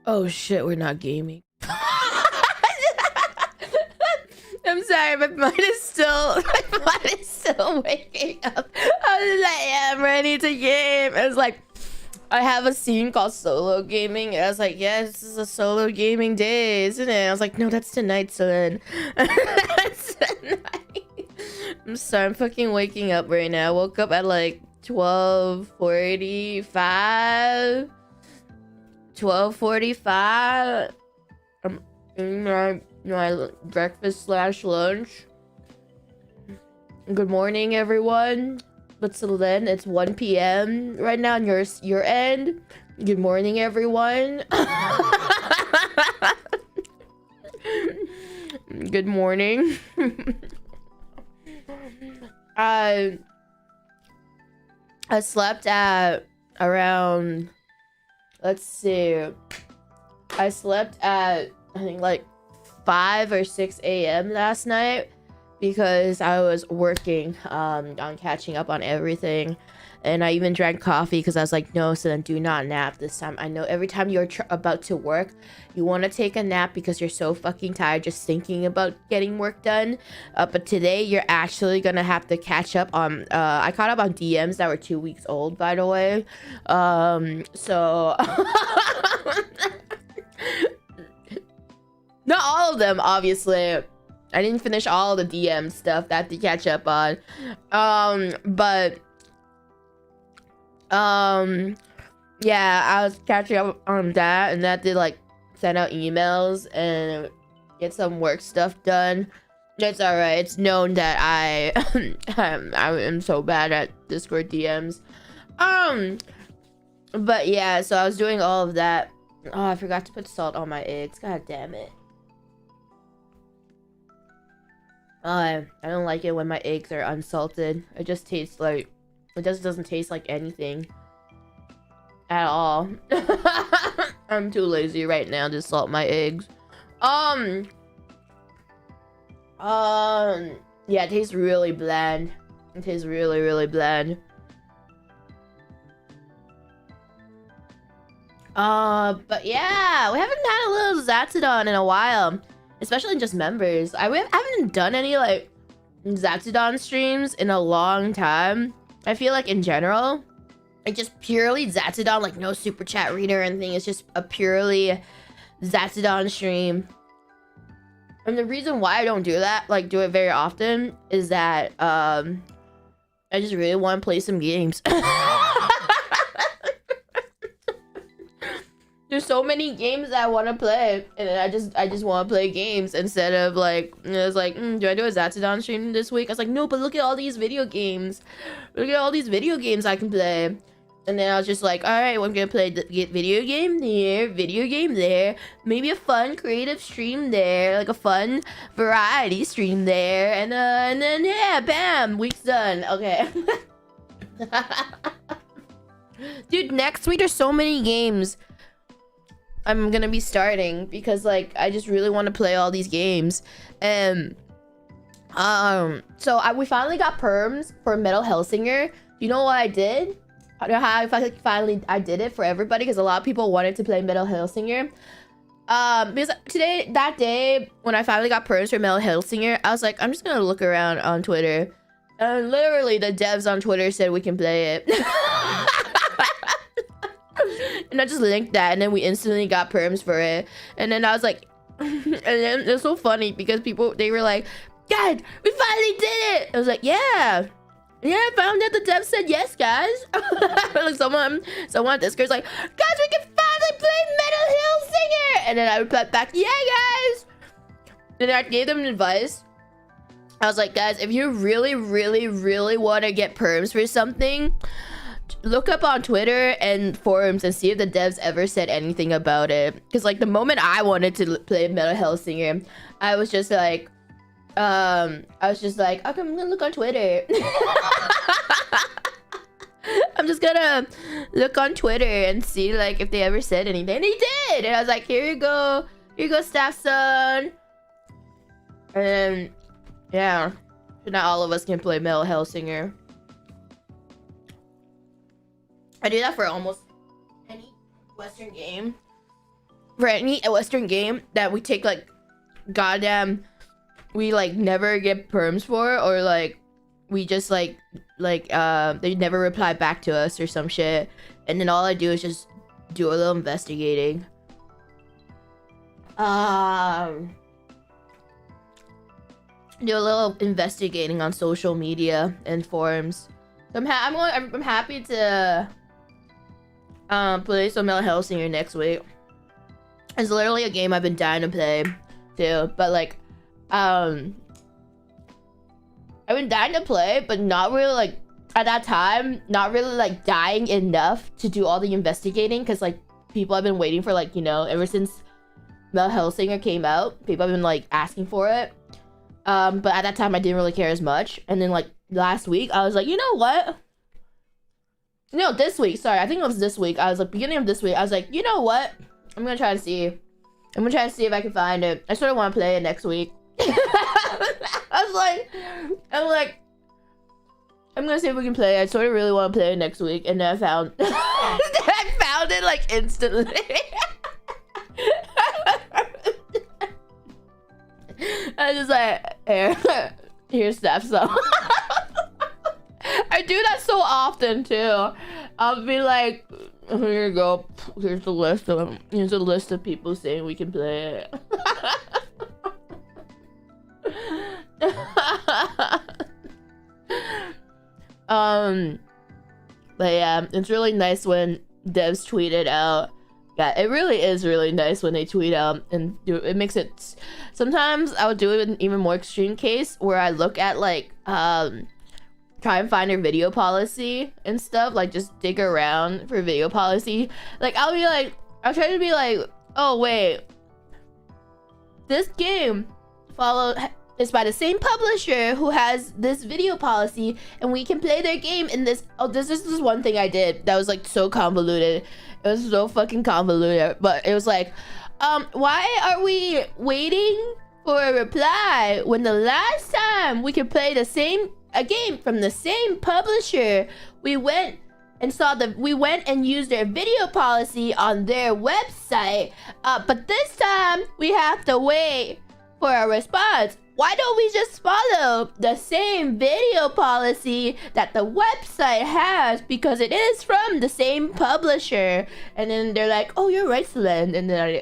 Oh shit, we're not gaming. I'm sorry, my mind is still waking up. I was like, yeah, I'm ready to game. I was like, I have a scene called solo gaming. And I was like, yeah, this is a solo gaming day, isn't it? I was like, no, that's tonight, son. That's tonight. I'm sorry, I'm fucking waking up right now. I woke up at like 12:45. 12:45. I'm eating my breakfast slash lunch. Good morning, everyone. But till then, it's 1 p.m. right now on your end. Good morning, everyone. Good morning. I slept at around, let's see, I slept at I think like 5 or 6 a.m. last night because I was working on catching up on everything. And I even drank coffee because I was like, no, so then do not nap this time. I know every time you're about to work, you want to take a nap because you're so fucking tired just thinking about getting work done. But today, you're actually going to have to catch up on... I caught up on DMs that were 2 weeks old, by the way. So... Not all of them, obviously. I didn't finish all the DM stuff that I had to catch up on. But... yeah, I was catching up on that, and that did like send out emails and get some work stuff done. It's alright. It's known that I am so bad at Discord DMs. But yeah, so I was doing all of that. Oh, I forgot to put salt on my eggs. God damn it. I don't like it when my eggs are unsalted. It just tastes like... It just doesn't taste like anything at all. I'm too lazy right now to salt my eggs. Yeah, it tastes really bland. It tastes really, really bland. But yeah, we haven't had a little Zatodon in a while, especially just members. We haven't done any like Zatodon streams in a long time. I feel like in general, like just purely Zatodon, like no super chat reader or anything. It's just a purely Zatodon stream. And the reason why I don't do that, like do it very often, is that I just really want to play some games. There's so many games that I want to play, and I just want to play games instead of like, it's like, do I do a Zatodon stream this week? I was like, no, but look at all these video games. Look at all these video games I can play. And then I was just like, all right, well, I'm gonna play get video game here, video game there, maybe a fun creative stream there, like a fun variety stream there, and then yeah, bam, week's done. Okay. Dude, next week there's so many games I'm gonna be starting because like I just really want to play all these games. And so we finally got perms for Metal Hellsinger. You know what I did? I know how I did it for everybody because a lot of people wanted to play Metal Hellsinger. Because that day when I finally got perms for Metal Hellsinger, I was like, I'm just gonna look around on Twitter, and literally the devs on Twitter said we can play it. And I just linked that, and then we instantly got perms for it. And then I was like, and then it's so funny because they were like, God, we finally did it. I was like, yeah, I found out the devs said yes, guys. Like someone on Discord's like, guys, we can finally play Metal Hellsinger. And then I replied back, yeah, guys. And I gave them advice. I was like, guys, if you really, really, really want to get perms for something, look up on Twitter and forums and see if the devs ever said anything about it. Because like the moment I wanted to play Metal Hellsinger, I was just like, okay, I'm gonna look on Twitter. I'm just gonna look on Twitter and see like if they ever said anything. And they did. And I was like, here you go, staff son. And then yeah, so now all of us can play Metal Hellsinger. I do that for almost any Western game. for any Western game that we take like goddamn, we like never get perms for, or like we just like they never reply back to us or some shit, and then all I do is just do a little investigating. Do a little investigating on social media and forums. So I'm happy to play some Hellsinger next week. It's literally a game I've been dying to play too, but like I've been dying to play, but not really like at that time, not really like dying enough to do all the investigating, because like people have been waiting for, like, you know, ever since Mel Hellsinger came out, people have been like asking for it. But at that time I didn't really care as much, and then like last week I was like, you know what? No, this week, sorry, I think it was this week. I was like, beginning of this week, I was like, you know what? I'm gonna try to see. I'm gonna try to see if I can find it. I sort of want to play it next week. I'm like, I'm gonna see if we can play it. I sort of really want to play it next week, and then I found, I found it like instantly. I just like, here's stuff. So I do that so often too. I'll be like, here you go. Here's the list of them. Here's a list of people saying we can play it. But yeah, it's really nice when devs tweet it out. Yeah, it really is really nice when they tweet out and do it. It makes it. Sometimes I would do it in even more extreme case where I look at like try and find their video policy and stuff, like just dig around for video policy. Like I'll try to be like, oh wait, this game is by the same publisher who has this video policy, and we can play their game in this. Oh, this is one thing I did that was like so convoluted. It was so fucking convoluted, but it was like, why are we waiting for a reply when the last time we could play a game from the same publisher, we went and used their video policy on their website, but this time we have to wait for a response. Why don't we just follow the same video policy that the website has, because it is from the same publisher? And then they're like, oh, you're right, Selen. And then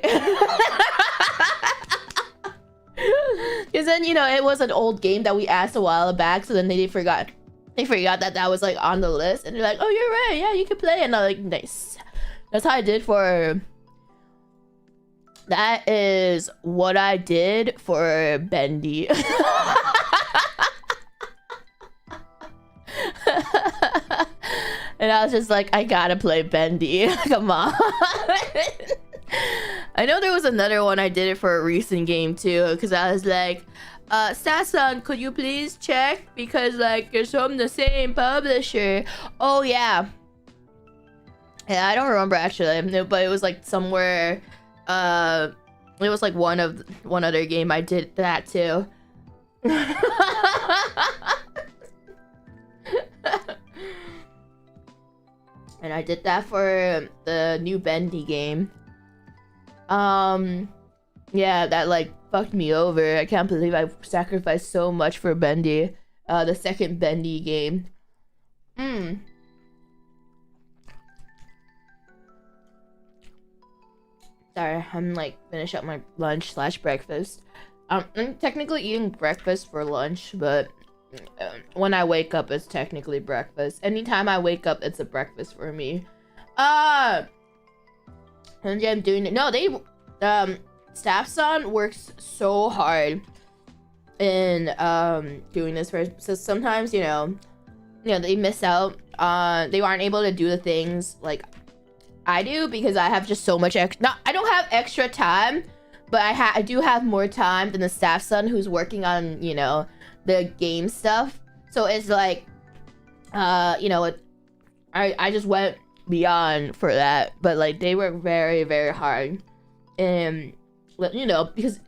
because then, you know, it was an old game that we asked a while back, so then they forgot that was like on the list, and they're like, oh, you're right, yeah, you can play. And I'm like, nice. That's how I did for that is what I did for Bendy. And I was just like, I gotta play Bendy. Come on. I know there was another one I did it for a recent game too, because I was like, Sasan, could you please check, because like it's from the same publisher. Oh yeah, I don't remember actually, but it was like somewhere, it was like one other game I did that too. And I did that for the new Bendy game. Yeah, that like fucked me over. I can't believe I sacrificed so much for Bendy. The second Bendy game. Sorry, I'm like finish up my lunch / breakfast. I'm technically eating breakfast for lunch, but when I wake up, it's technically breakfast. Anytime I wake up, it's a breakfast for me. And yeah, I'm doing it. No, they Staffson works so hard in doing this for, so sometimes you know they miss out on, they aren't able to do the things like I do, because I have just so much I don't have extra time, but I do have more time than the staff son who's working on, you know, the game stuff. So it's like, you know, I just went beyond for that, but like they work very, very hard, and you know, because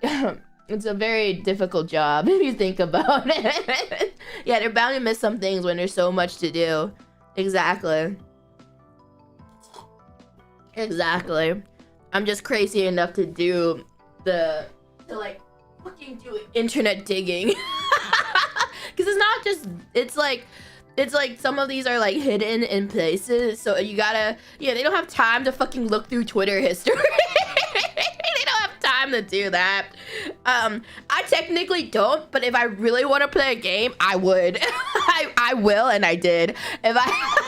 it's a very difficult job if you think about it. Yeah, they're bound to miss some things when there's so much to do. Exactly. I'm just crazy enough to do to like fucking do internet digging. Because it's not just, it's like some of these are like hidden in places, so you gotta, yeah, they don't have time to fucking look through Twitter history. They don't have time to do that. I technically don't, but if I really want to play a game, I would. I will, and I did. If I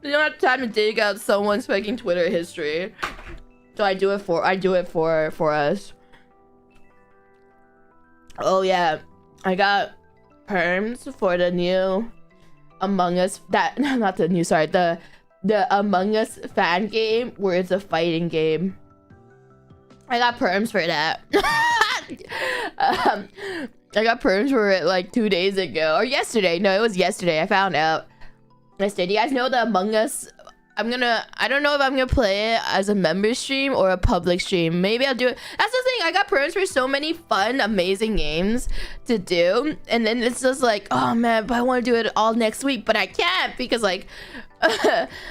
they don't have time to dig out someone's fucking Twitter history, so I do it for us. Oh yeah, I got perms for the new Among Us, not the new, sorry, the Among Us fan game where it's a fighting game. I got perms for that. I got perms for it like 2 days ago, or yesterday. No, it was yesterday. I found out yesterday. Do you guys know the Among Us? I don't know if I'm gonna play it as a member stream or a public stream. Maybe I'll do it. That's the thing, I got perms for so many fun, amazing games to do, and then it's just like, oh man, but I want to do it all next week, but I can't because like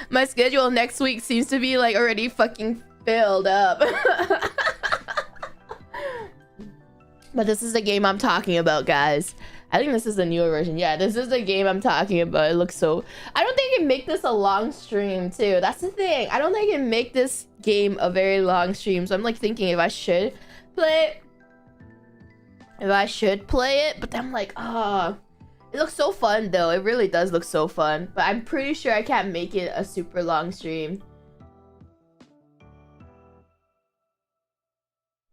my schedule next week seems to be like already fucking filled up. But this is the game I'm talking about, guys. I think this is the newer version. Yeah, this is the game I'm talking about. It looks so... I don't think I can make this a long stream, too. That's the thing. I don't think I can make this game a very long stream. So I'm, like, thinking if I should play it. But then I'm like, oh... It looks so fun, though. It really does look so fun. But I'm pretty sure I can't make it a super long stream.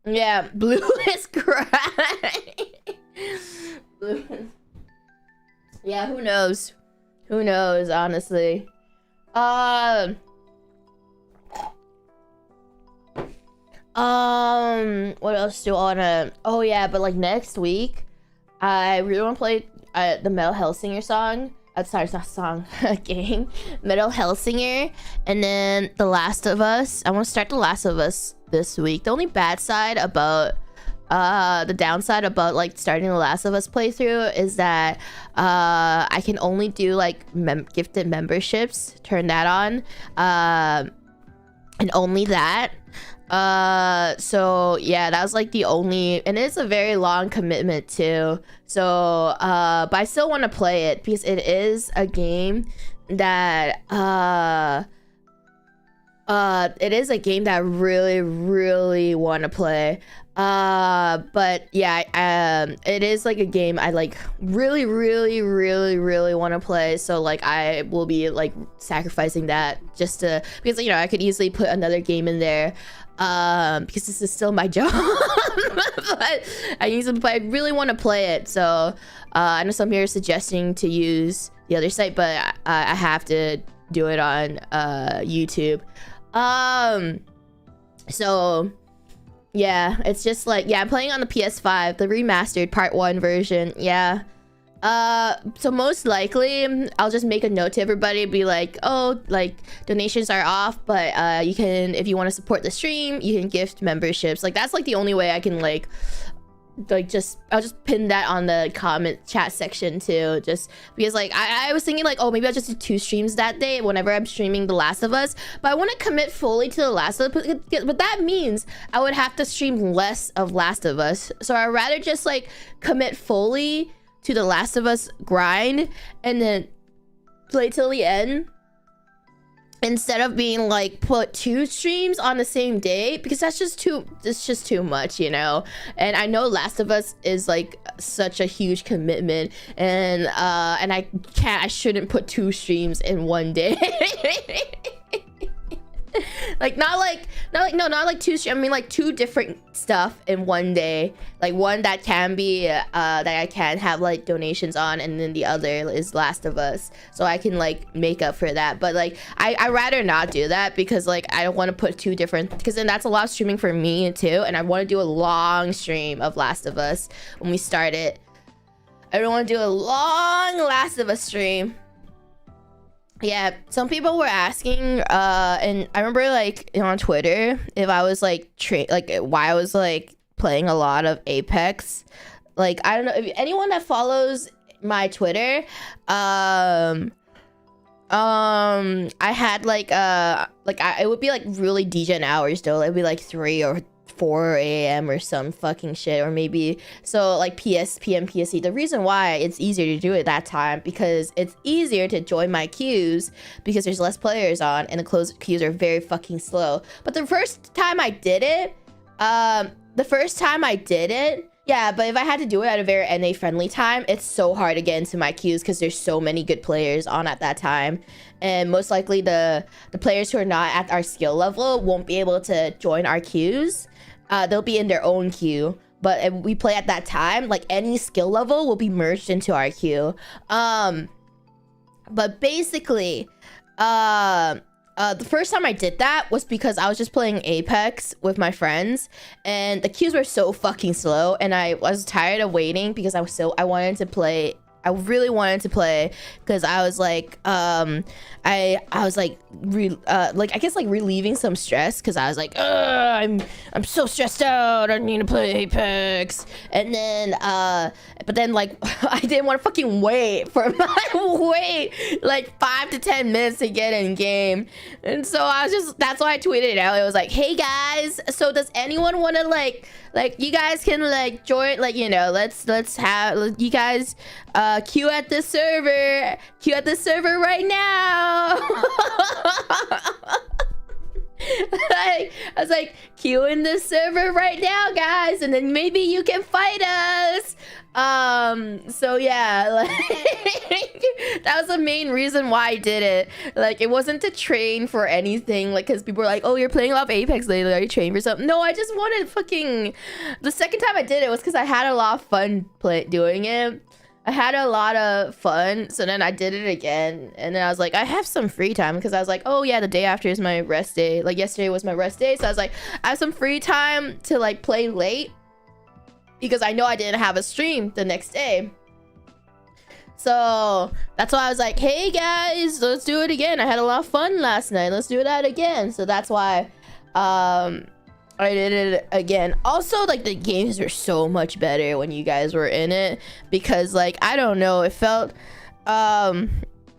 Yeah, Blue is crying. Yeah, who knows? Who knows, honestly. What else do I wanna... Oh yeah, but like next week, I really wanna play the Metal Hellsinger song. Sorry, it's not song, game. Metal Hellsinger, and then The Last of Us. I wanna start The Last of Us this week. The only bad side about the downside about like starting The Last of Us playthrough is that I can only do like gifted memberships, turn that on, and only that. So yeah, that was like the only, and it's a very long commitment too. So but I still want to play it because it is a game that it is a game that I really want to play. But yeah, it is like a game I like really want to play. So like I will be like sacrificing that just to, because you know I could easily put another game in there, because this is still my job. But I really want to play it. So I know some here are suggesting to use the other site, but I have to do it on YouTube. So yeah, it's just like, yeah, I'm playing on the PS5, the remastered part 1 version. Yeah. So most likely I'll just make a note to everybody, be like, oh, like donations are off, but you can, if you want to support the stream, you can gift memberships. Like that's like the only way I can like just, I'll just pin that on the comment chat section too, just because like I was thinking like, oh, maybe I'll just do 2 streams that day whenever I'm streaming The Last of Us, but I want to commit fully to The Last of Us, but that means I would have to stream less of Last of Us. So I'd rather just like commit fully to The Last of Us grind and then play till the end, instead of being like put 2 streams on the same day, because that's just too, it's just too much, you know. And I know Last of Us is like such a huge commitment, and I shouldn't put 2 streams in one day. Like not like 2 streams, I mean like 2 different stuff in one day, like one that can be that I can have like donations on, and then the other is Last of Us, so I can like make up for that. But like I rather not do that, because like I don't want to put 2 different, because then that's a lot of streaming for me too, and I want to do a long stream of Last of Us when we start it. I don't want to do a long Last of Us stream. Yeah, some people were asking, and I remember like on Twitter if I was like why I was like playing a lot of Apex. Like I don't know if anyone that follows my Twitter, I had like it would be like really degen hours though. It'd be like 3 or 4 a.m. or some fucking shit, or maybe so like PM, PST. The reason why it's easier to do it that time because it's easier to join my queues because there's less players on and the closed queues are very fucking slow. But the first time I did it, yeah, but if I had to do it at a very NA friendly time, it's so hard to get into my queues because there's so many good players on at that time. And most likely the players who are not at our skill level won't be able to join our queues. They'll be in their own queue. But if we play at that time, like any skill level will be merged into our queue. But basically, the first time I did that was because I was just playing Apex with my friends and the queues were so fucking slow and I was tired of waiting because I wanted to play. I really wanted to play because I was like I was like I guess like relieving some stress because I was like I'm so stressed out, I need to play Apex. And then but then like I didn't want to fucking wait like 5 to 10 minutes to get in game. And so I was just, that's why I tweeted it out. It was like, hey guys, so does anyone want to like you guys can like join, like, you know, let's have you guys queue at the server right now. Like, I was like, queue in the server right now, guys, and then maybe you can fight us. So yeah, like that was the main reason why I did it. Like, it wasn't to train for anything, like, because people were like, oh, you're playing a lot of Apex lately, are you training for something? No, I just wanted fucking, the second time I did it was because I had a lot of fun doing it. I had a lot of fun, so then I did it again, and then I was like, I have some free time, because I was like, oh yeah, the day after is my rest day, like yesterday was my rest day, so I was like, I have some free time to like play late, because I know I didn't have a stream the next day. So that's why I was like, hey guys, let's do it again. I had a lot of fun last night, let's do that again. So that's why I did it again. Also, like, the games were so much better when you guys were in it, because like, I don't know, it felt I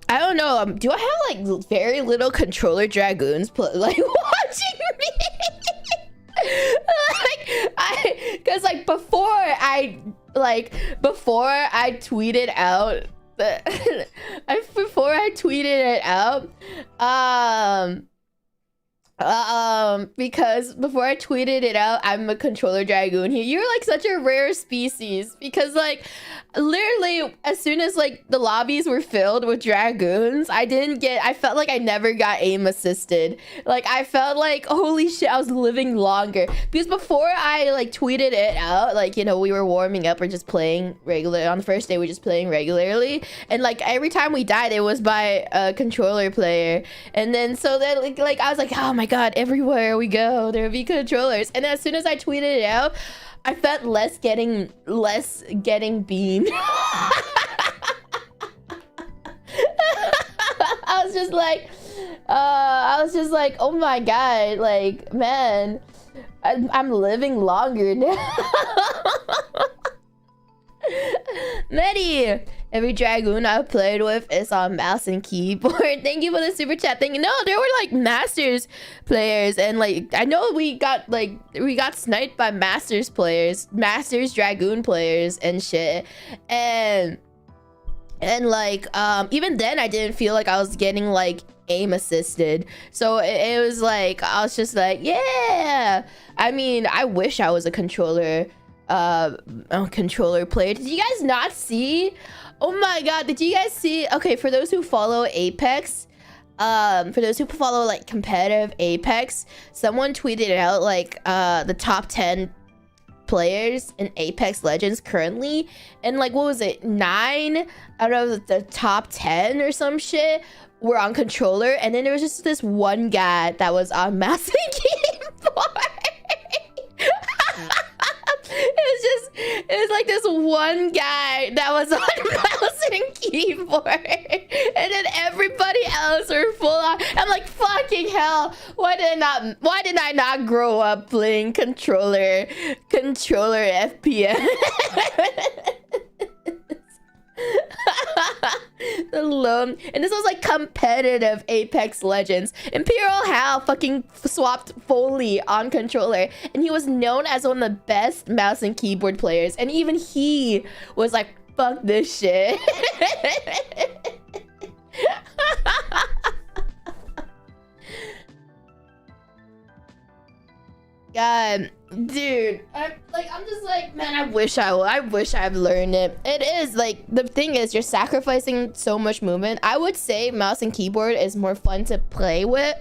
don't know, do I have like very little controller dragoons like watching me? Like, because like before I tweeted out because before I tweeted it out, I'm a controller dragoon here. You're like such a rare species, because like literally as soon as like the lobbies were filled with dragoons, I felt like I never got aim assisted. Like, I felt like, holy shit, I was living longer, because before I like tweeted it out, like, you know, we were warming up or just playing regular on the first day, we were just playing regularly, and like every time we died, it was by a controller player. And then so then like I was like, oh my god, everywhere we go there will be controllers. And then as soon as I tweeted it out, I felt less getting beamed. I was just like, oh my god, like, man, I'm living longer now. Medi, every dragoon I've played with is on mouse and keyboard. Thank you for the super chat. Thank you. No, there were like Masters players, and like I know we got sniped by Masters dragoon players and shit, and like even then I didn't feel like I was getting like aim assisted. So it was like, I was just like, yeah, I mean, I wish I was a controller player. Did you guys not see? Oh my god, did you guys see? Okay, for those who follow Apex, for those who follow like competitive Apex, someone tweeted out like the top 10 players in Apex Legends currently, and like, what was it, 9 out of the top 10 or some shit were on controller, and then there was just this one guy that was on mouse and keyboard. It was like this one guy that was on mouse and keyboard, and then everybody else were full on. I'm like, fucking hell, why did I not grow up playing controller FPS? The alone, and this was like competitive Apex Legends. Imperial Hal fucking swapped Foley on controller, and he was known as one of the best mouse and keyboard players, and even he was like, fuck this shit. God, dude, I'm just like, man, I wish I've learned it. It is like, the thing is, you're sacrificing so much movement. I would say mouse and keyboard is more fun to play with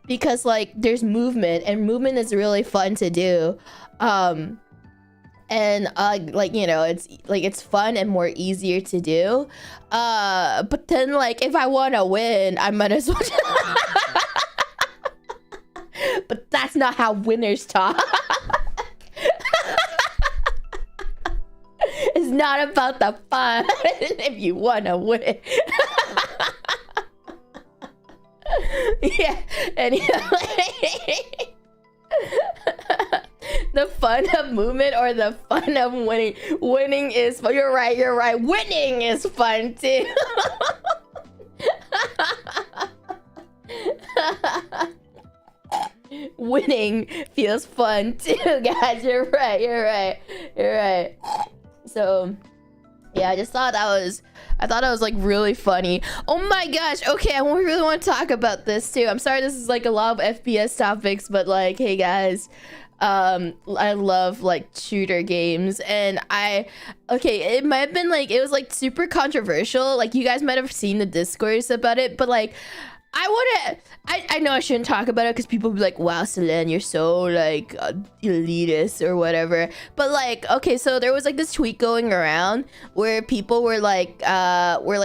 because like there's movement, and movement is really fun to do. And like, you know, it's fun and more easier to do. But then like, if I want to win, I might as well. But that's not how winners talk. It's not about the fun if you wanna win. Yeah, anyway. The fun of movement or the fun of winning. Winning is fun. You're right. Winning is fun too. Winning feels fun too, guys. You're right. So yeah, I thought that was like really funny. Oh my gosh. Okay, I really want to talk about this too. I'm sorry this is like a lot of FPS topics, but like, hey guys, I love like shooter games, and it might have been like, it was like super controversial. Like, you guys might have seen the discourse about it, but like, I know I shouldn't talk about it because people be like, wow, Selen, you're so like elitist or whatever. But like, okay, so there was like this tweet going around where people were like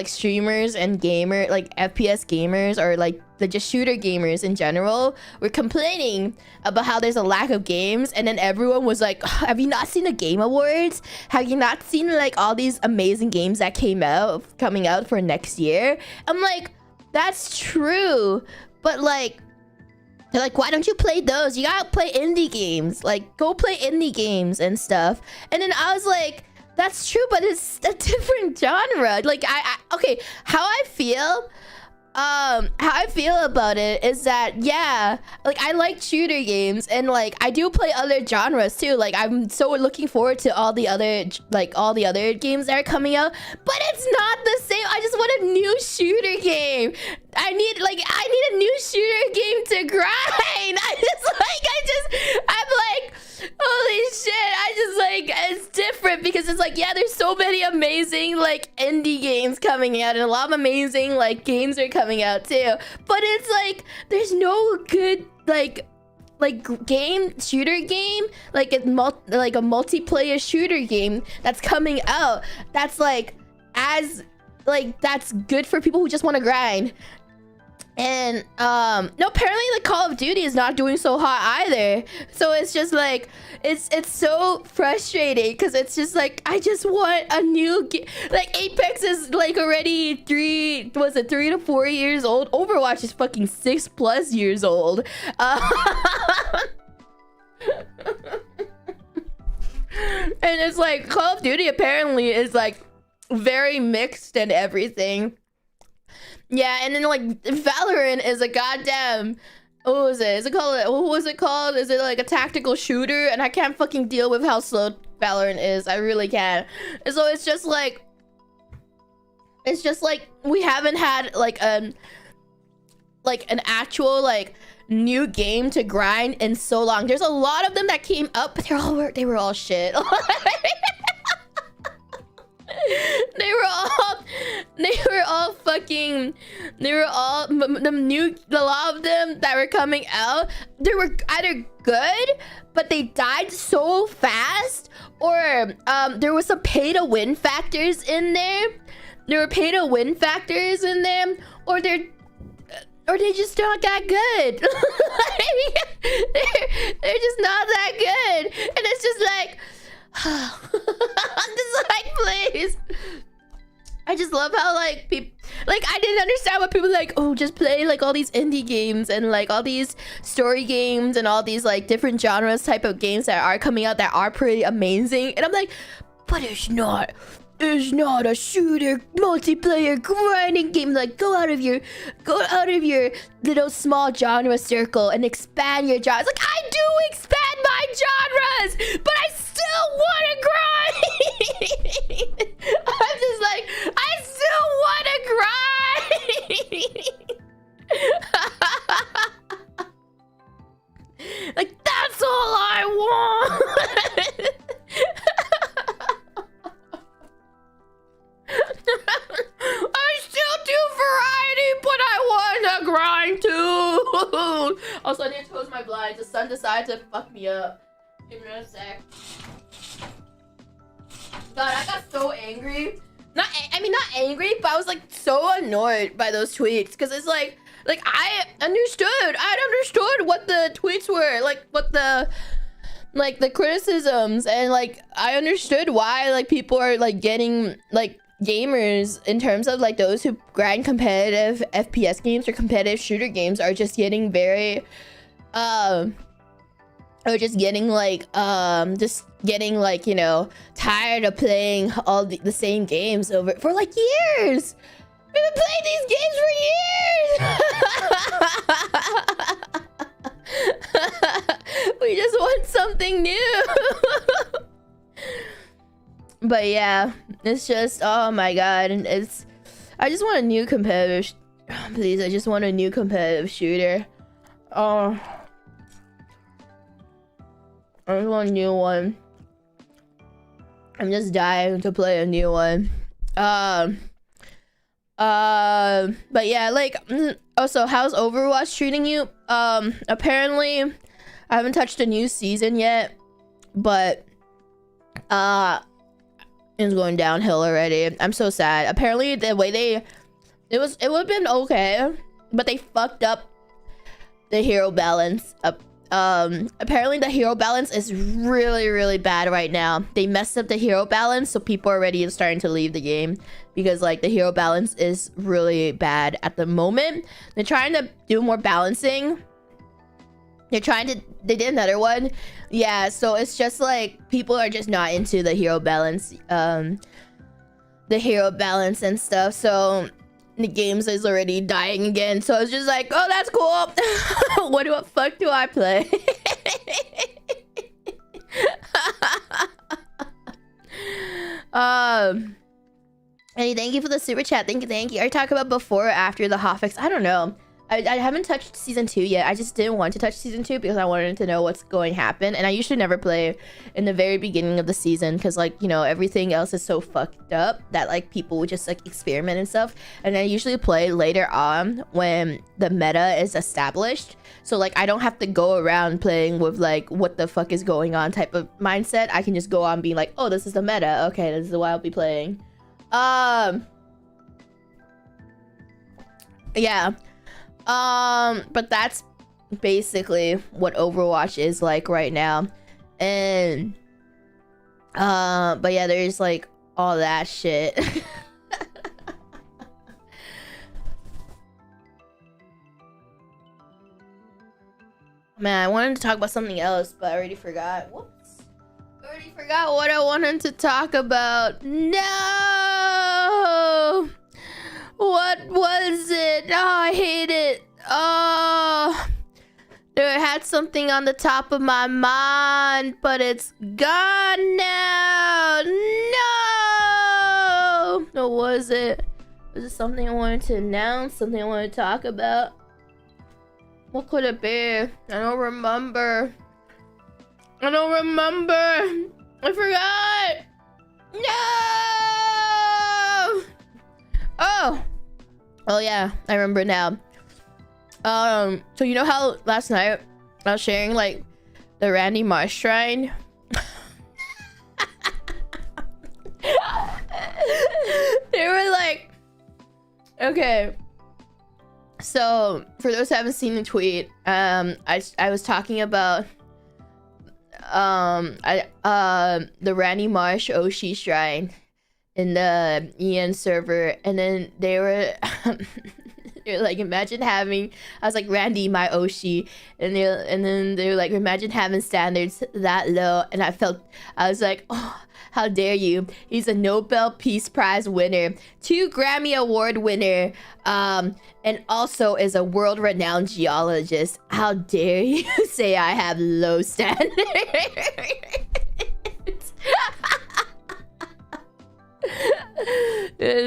streamers and like FPS gamers, or like the just shooter gamers in general, were complaining about how there's a lack of games. And then everyone was like, have you not seen the Game Awards? Have you not seen like all these amazing games that coming out for next year? I'm like, that's true, but like, they're like, why don't you play those? You gotta play indie games. Like, go play indie games and stuff. And then I was like, that's true, but it's a different genre. Like, okay, how I feel about it is that, yeah, like, I like shooter games, and like, I do play other genres too. Like, I'm so looking forward to all the other games that are coming out, but it's not the same. I just want a new shooter game. I need a new shooter game to grind. I'm like, holy shit. It's different because it's like, yeah, there's so many amazing like indie games coming out, and a lot of amazing like games are coming out too, but it's like, there's no good like shooter game, like a multiplayer shooter game that's coming out that's like that's good for people who just want to grind. And no, apparently the Call of Duty is not doing so hot either. So it's just like, it's so frustrating because it's just like, I just want a new game. Like, Apex is like already 3 to 4 years old. Overwatch is fucking 6+ years old. And it's like, Call of Duty apparently is like very mixed and everything. Yeah, and then like Valorant is a goddamn, what was it? What was it called? Is it like a tactical shooter? And I can't fucking deal with how slow Valorant is. I really can't. And so it's just like we haven't had like an actual like new game to grind in so long. There's a lot of them that came up, but they were all shit. A lot of them that were coming out, they were either good, but they died so fast, or there was some pay-to-win factors in there. Or they're just not that good. they're just not that good, and it's just like, I'm just like, please. I just love how like people, like, I didn't understand what people like, oh, just play like all these indie games and like all these story games and all these like different genres type of games that are coming out that are pretty amazing. And I'm like, but it's not is not a shooter multiplayer grinding game. Like, go out of your little small genre circle and expand your genres. Like, I do expand my genres, but I still want to grind. I'm just like, I still want to grind. Like, that's all I want. I still do variety, but I want to grind too. Also, I need to close my blinds. The sun decided to fuck me up. Give me a sec. God, I got so angry. Not angry, but I was like so annoyed by those tweets because it's like I understood what the tweets were, like what the criticisms, and like I understood why like people are like getting like gamers in terms of like those who grind competitive FPS games or competitive shooter games are just getting very you know, tired of playing all the same games over for like years. We've been playing these games for years. We just want something new. But yeah, it's just, oh my god, and I just want a new competitive please, I just want a new competitive shooter. Oh, I just want a new one. I'm just dying to play a new one. But yeah, like, also, how's Overwatch treating you? Apparently, I haven't touched a new season yet, but it's going downhill already. I'm so sad. Apparently, the way it would have been okay, but they fucked up the hero balance. Apparently the hero balance is really bad right now. They messed up the hero balance, so people are already starting to leave the game because like the hero balance is really bad at the moment. They're trying to do more balancing. They did another one. Yeah, so it's just like people are just not into the hero balance and stuff. So the games is already dying again, so it's just like, oh, that's cool. What the fuck do I play? Hey, thank you for the super chat. Thank you. Are you talking about before or after the hotfix? I don't know. I haven't touched season 2 yet. I just didn't want to touch season 2 because I wanted to know what's going to happen, and I usually never play in the very beginning of the season because, like, you know, everything else is so fucked up that like people would just like experiment and stuff, and I usually play later on when the meta is established, so like I don't have to go around playing with like what the fuck is going on type of mindset. I can just go on being like, oh, this is the meta, okay, this is what I'll be playing. Yeah. But that's basically what Overwatch is like right now. And but yeah, there's like all that shit. Man, I wanted to talk about something else, but I already forgot. Whoops. I already forgot what I wanted to talk about. No! What was it? Oh, I hate it. Oh, there had something on the top of my mind, but it's gone now. No! What was it? Was it something I wanted to announce? Something I wanted to talk about? What could it be? I don't remember. I forgot. No! Oh yeah, I remember now. So you know how last night I was sharing like the Randy Marsh shrine? They were like, okay, so for those who haven't seen the tweet, I was talking about the Randy Marsh Oshi shrine in the EN server, and then they were They're like, imagine having, I was like, Randy, my Oshi, and then they're like, imagine having standards that low. And I was like, oh, how dare you? He's a Nobel Peace Prize winner, 2 Grammy Award winner, and also is a world-renowned geologist. How dare you say I have low standards?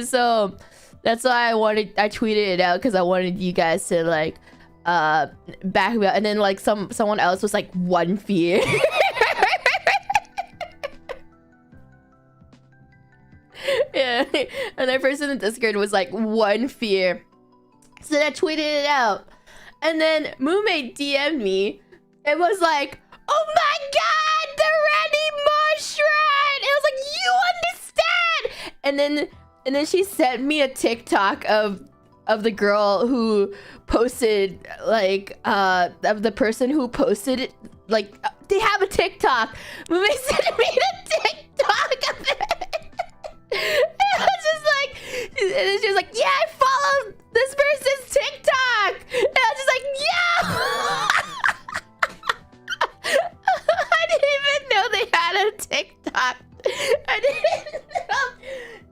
So that's why I tweeted it out, because I wanted you guys to like back me up. And then like someone else was like, 1 fear. Yeah, and that person in Discord was like, 1 fear. So I tweeted it out, and then Moonmate DM'd me and was like, oh my god, the Randy Marsh shrine! And I was like, you understand? And then she sent me a TikTok of the girl who posted, like, of the person who posted it. Like, they have a TikTok. Moonmate sent me the TikTok of it. And I was just like, and then she was like, yeah, I follow this person's TikTok. And I was just like, yeah. I didn't even know they had a TikTok. I didn't know.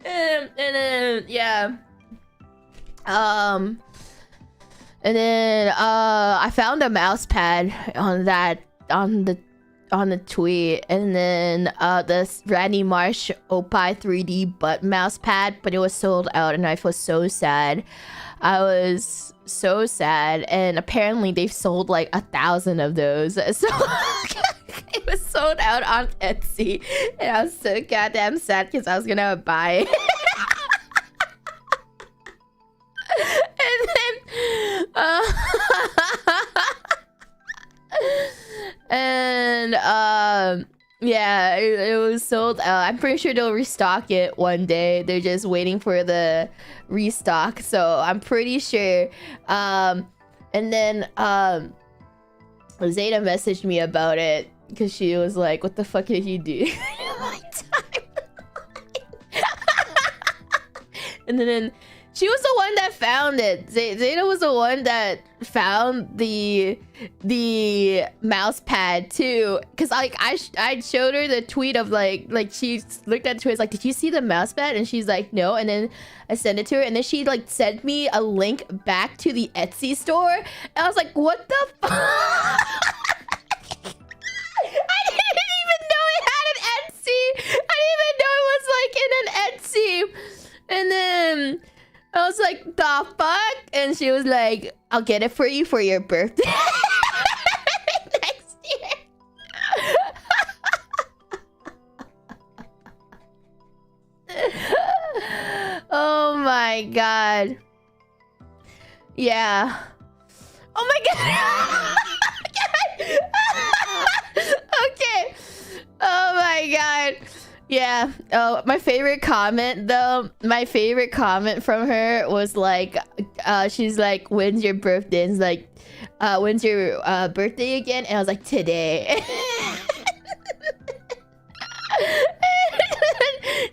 And then yeah. And then I found a mouse pad on the tweet, and then this Randy Marsh Opie 3D butt mouse pad, but it was sold out, and I was so sad. I was so sad, and apparently they've sold like 1,000 of those. So it was sold out on Etsy, and I was so goddamn sad because I was gonna buy it. And then yeah, it was sold out. I'm pretty sure they'll restock it one day. They're just waiting for the restock, so I'm pretty sure. And then Zeta messaged me about it because she was like, what the fuck did you do? And then she was the one that found it. Zeta was the one that found the mouse pad too, because like I showed her the tweet of like she looked at the tweet, like, did you see the mouse pad? And she's like, no. And then I sent it to her, and then she like sent me a link back to the Etsy store, and I was like, what the fuck? I didn't even know it had an Etsy. I didn't even know it was like in an Etsy. And then I was like, the fuck? And she was like, I'll get it for you for your birthday next year. Oh my god. Yeah. Oh my god. Okay. Oh my god. Yeah. Oh, my favorite comment though, my favorite comment from her was like, she's like, when's your birthday? And it's like, when's your birthday again? And I was like, today.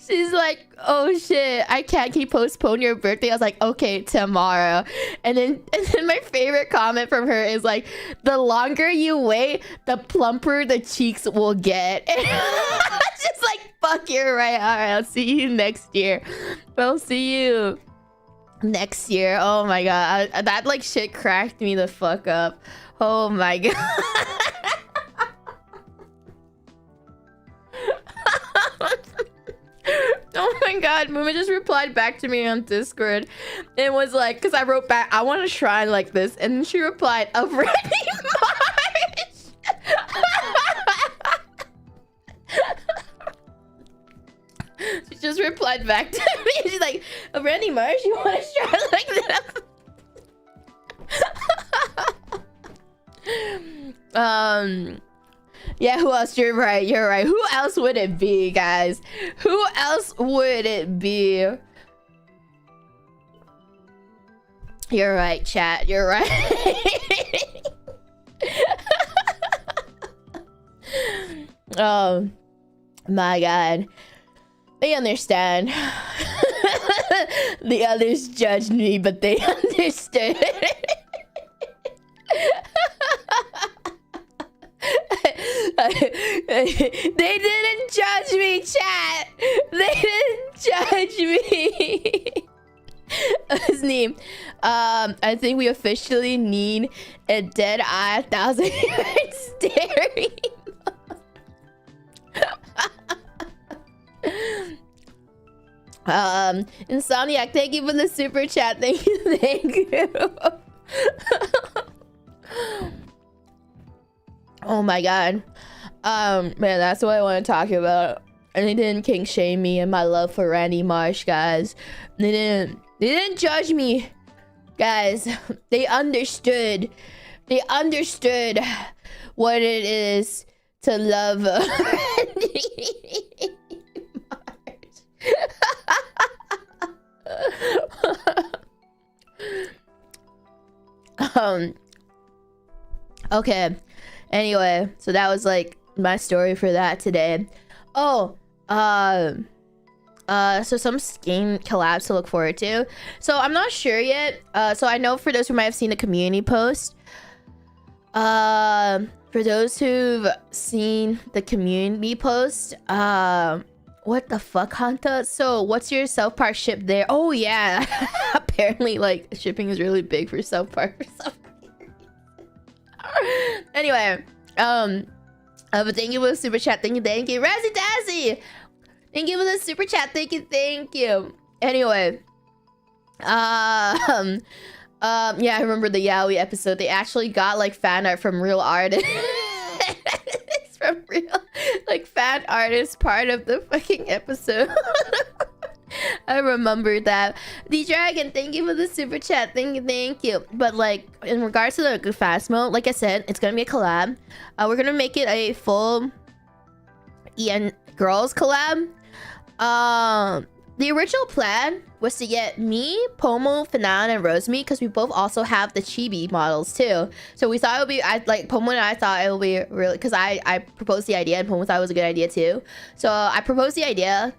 She's like, oh shit, I can't keep postpone your birthday. I was like, okay, tomorrow. And then my favorite comment from her is like, the longer you wait, the plumper the cheeks will get. And it's just like, fuck, you're right. All right, I'll see you next year. I'll see you next year. Oh my god, that like shit cracked me the fuck up. Oh my god. Oh my god, Muma just replied back to me on Discord and was like, because I wrote back, I want a shrine like this, and then she replied, of Randy Marsh. She just replied back to me. She's like, of Randy Marsh, you want a shrine like that? Yeah, who else? You're right. You're right. Who else would it be, guys? Who else would it be? You're right, chat. You're right. Oh my god. They understand. The others judged me, but they understood. They didn't judge me, chat. They didn't judge me. His name. I think we officially need a dead eye 1,000-yard staring. Insomniac, thank you for the super chat. Thank you, thank you. Oh my god. Man, that's what I want to talk about. And they didn't kink shame me and my love for Randy Marsh, guys. They didn't judge me, guys. They understood. They understood what it is to love Randy Marsh. Okay. Anyway, so that was like my story for that today. Oh, so some game collabs to look forward to. So I'm not sure yet. So I know for those who might have seen the community post, for those who've seen the community post, what the fuck, Hanta? So what's your South Park ship there? Oh yeah. Apparently like shipping is really big for South Park. Anyway, but thank you for the super chat. Thank you, Razzie Dazzy. Thank you for the super chat. Thank you. Anyway, yeah, I remember the Yaoi episode. They actually got like fan art from real artists. It's from real, like, fan artists part of the fucking episode. I remember that. The Dragon, thank you for the super chat. Thank you. But like in regards to the Phasmo, like I said, it's gonna be a collab. We're gonna make it a full EN girls collab. The original plan was to get me, Pomo, Fanan, and Rosemi, because we both also have the chibi models too. So we thought it would be, like Pomo and I thought it would be really, because I proposed the idea and Pomo thought it was a good idea too. So I proposed the idea,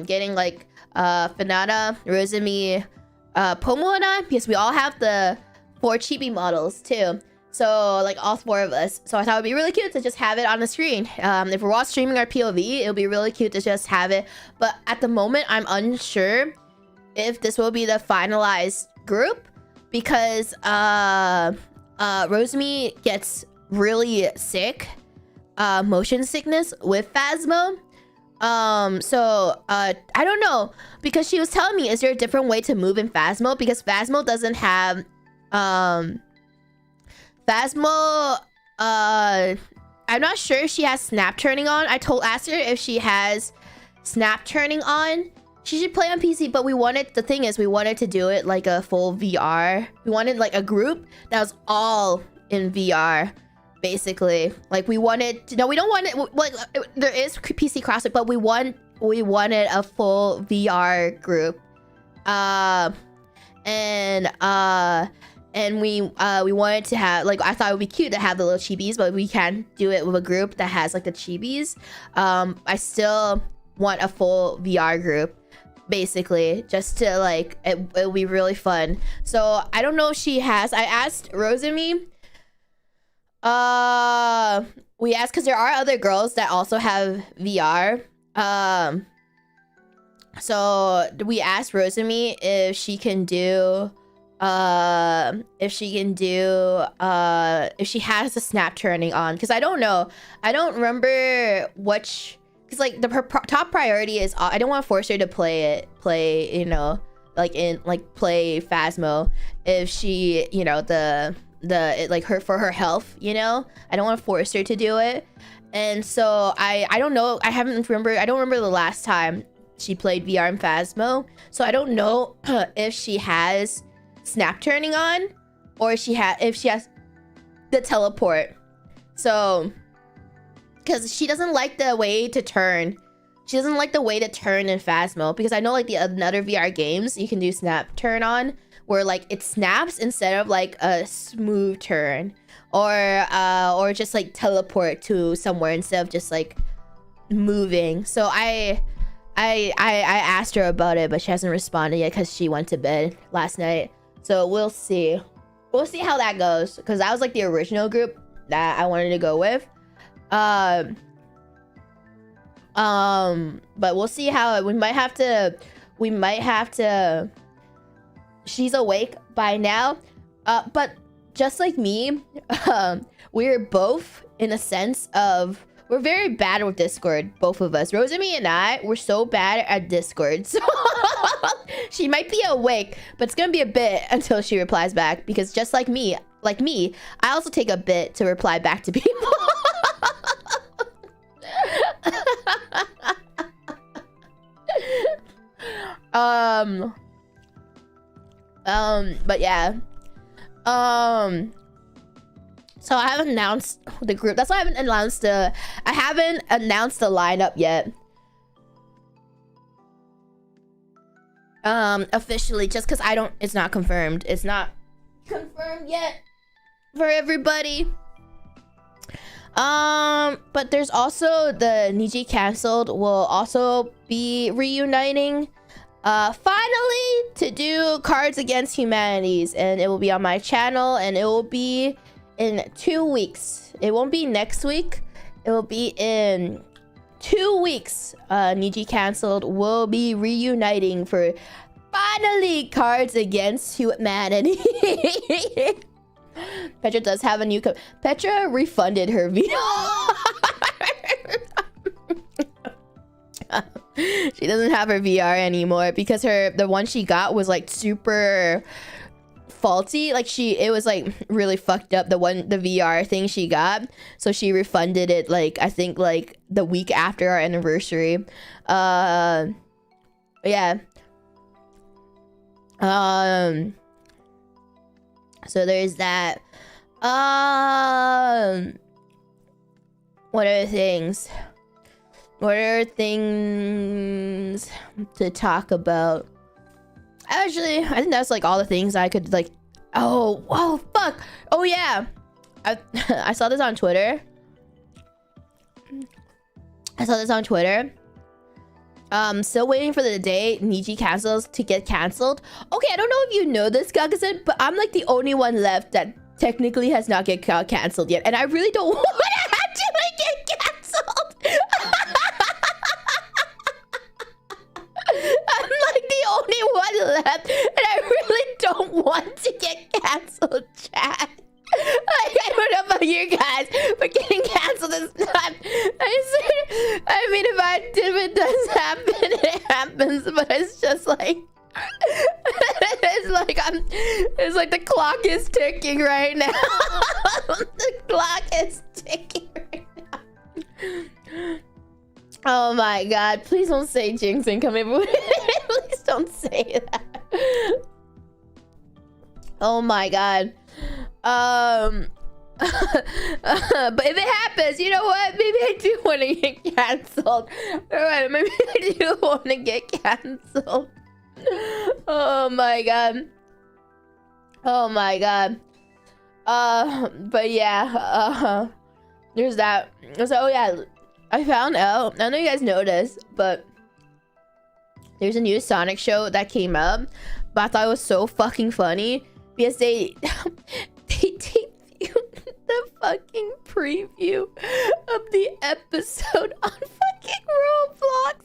getting like Fanana, Rosemi, Pomo and I, because we all have the 4 chibi models too. So like all 4 of us. So I thought it would be really cute to just have it on the screen. If we're all streaming our POV, it'll be really cute to just have it. But at the moment, I'm unsure if this will be the finalized group, because Rosemi gets really sick, motion sickness with Phasmo. So I don't know, because she was telling me, is there a different way to move in Phasmo? Because Phasmo doesn't have Phasmo, I'm not sure if she has snap turning on. Asked her if she has snap turning on. She should play on PC, but the thing is, we wanted to do it like a full VR. We wanted like a group that was all in VR, basically. Like we wanted to, no, we don't want it, like there is PC crossfit, but we wanted a full VR group. And we wanted to have, like, I thought it would be cute to have the little chibis, but we can't do it with a group that has like the chibis. I still want a full VR group, basically, just to like, it'll be really fun. So I don't know if she has. I asked Rosemi. We asked because there are other girls that also have VR. So we asked Rosemi if she can do. If she has a snap turning on, because I don't know. I don't remember which, because like her top priority is, I don't want to force her to play, you know, like play Phasmo if she, you know, like for her health, you know. I don't want to force her to do it. And so I don't know. I don't remember the last time she played VR in Phasmo, so I don't know if she has snap turning on, or if she has the teleport. So because she doesn't like the way to turn. She doesn't like the way to turn in Phasmo, because I know like the other VR games you can do snap turn on, where like it snaps instead of like a smooth turn, or just like teleport to somewhere instead of just like moving. So I I asked her about it, but she hasn't responded yet because she went to bed last night. So we'll see. We'll see how that goes, because that was like the original group that I wanted to go with. But we'll see how we might have to. She's awake by now. But just like me, we're both in a sense of, we're very bad with Discord, both of us. Rosamie and I, we're so bad at Discord. So she might be awake, but it's gonna be a bit until she replies back, because just like me, I also take a bit to reply back to people. But yeah. So I haven't announced the group. That's why I haven't announced the lineup yet. Officially, just because it's not confirmed. It's not confirmed yet for everybody. But there's also the Niji Cancelled will also be reuniting finally to do Cards Against Humanities, and it will be on my channel, and it will be in 2 weeks. It won't be next week. It will be in 2 weeks. Niji Cancelled will be reuniting for finally Cards Against Humanity. Petra does have a new Petra refunded her VR. She doesn't have her VR anymore because the one she got was like super faulty. Like it was like really fucked up, the VR thing she got. So she refunded it, like I think like the week after our anniversary. Yeah. So there's that. What are things? What are things to talk about? Actually, I think that's like all the things I could like. Oh, fuck. Oh yeah, I saw this on Twitter. Still waiting for the day Niji cancels to get canceled. Okay, I don't know if you know this, Gagasan, but I'm like the only one left that technically has not get canceled yet, and I really don't want to actually get canceled. I'm like the only one left, and I really don't want to get canceled, chat. Like, I don't know about you guys, but getting canceled is not. I mean, if it does happen, it happens. But it's just like it's like the clock is ticking right now. The clock is ticking right now. Oh my god! Please don't say Jinx incoming. Please don't say that. Oh my god. But if it happens, you know what? Maybe I do want to get canceled. Alright, maybe I do want to get canceled. Oh my god. Oh my god. But yeah, there's that. So oh yeah, I found out, I know you guys know this, but there's a new Sonic show that came up, but I thought it was so fucking funny because they debuted the fucking preview of the episode on fucking Roblox.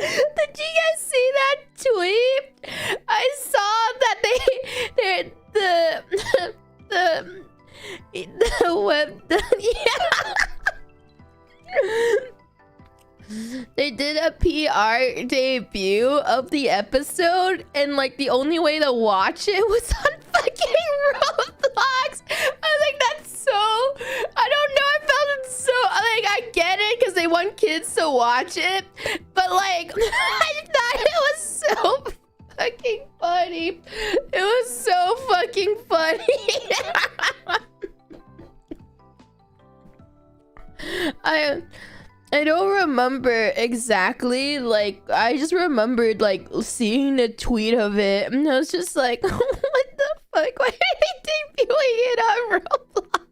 Did you guys see that tweet? I saw that they did a PR debut of the episode, and like the only way to watch it was on fucking Roblox. I was like, that's so, I don't know, I felt it so, like, I get it because they want kids to watch it, but like I thought it was so fucking funny. It was so fucking funny. I don't remember exactly, like, I just remembered, like, seeing a tweet of it, and I was just like, what the fuck? Why are they debuting it on Roblox?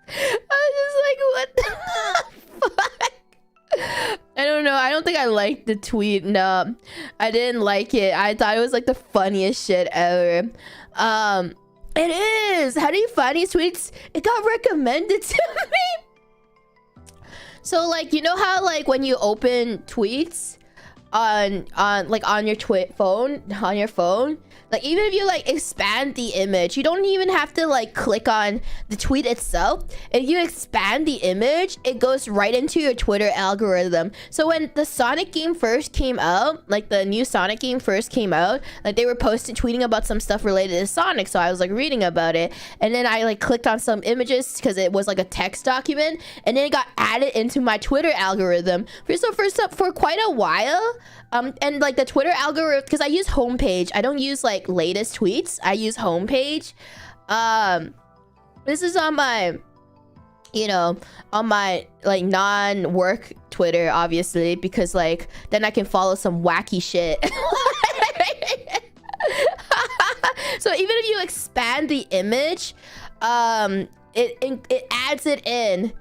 I was just like, what the fuck? I don't know. I don't think I liked the tweet. No, I didn't like it. I thought it was like the funniest shit ever. It is. How do you find these tweets? It got recommended to me. So like, you know how like when you open tweets on your phone, like even if you like expand the image, you don't even have to like click on the tweet itself. If you expand the image, it goes right into your Twitter algorithm. So when the Sonic game first came out, like the new Sonic game first came out, like they were tweeting about some stuff related to Sonic, so I was like reading about it, and then I like clicked on some images because it was like a text document, and then it got added into my Twitter algorithm for quite a while. And like the Twitter algorithm, because I use homepage, I don't use like latest tweets, I use homepage. This is on my, you know, on my like non-work Twitter, obviously, because like then I can follow some wacky shit. So even if you expand the image, it adds it in.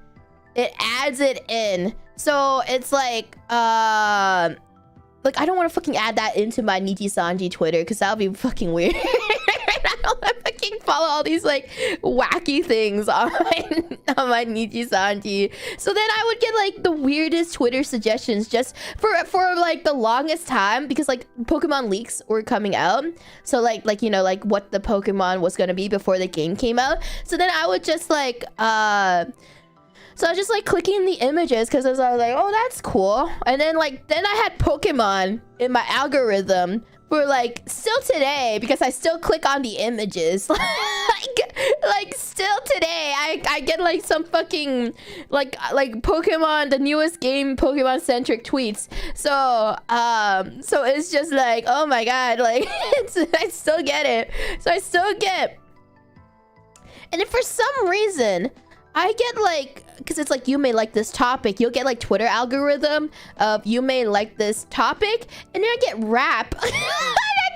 It adds it in. So it's like I don't want to fucking add that into my NIJISANJI Twitter because that would be fucking weird. I don't want to fucking follow all these like wacky things on my NIJISANJI. So then I would get like the weirdest Twitter suggestions just for like the longest time, because like Pokemon leaks were coming out. So like you know, like what the Pokemon was gonna be before the game came out. So then I would just like so I was just like clicking the images because I was like, oh, that's cool. And then I had Pokemon in my algorithm for like still today, because I still click on the images. like still today, I get like some fucking like Pokemon, the newest game, Pokemon centric tweets. So it's just like, oh my god, like I still get it. So I still get, and then for some reason I get like, because it's like, you may like this topic, you'll get like Twitter algorithm of you may like this topic, and then I get rap. I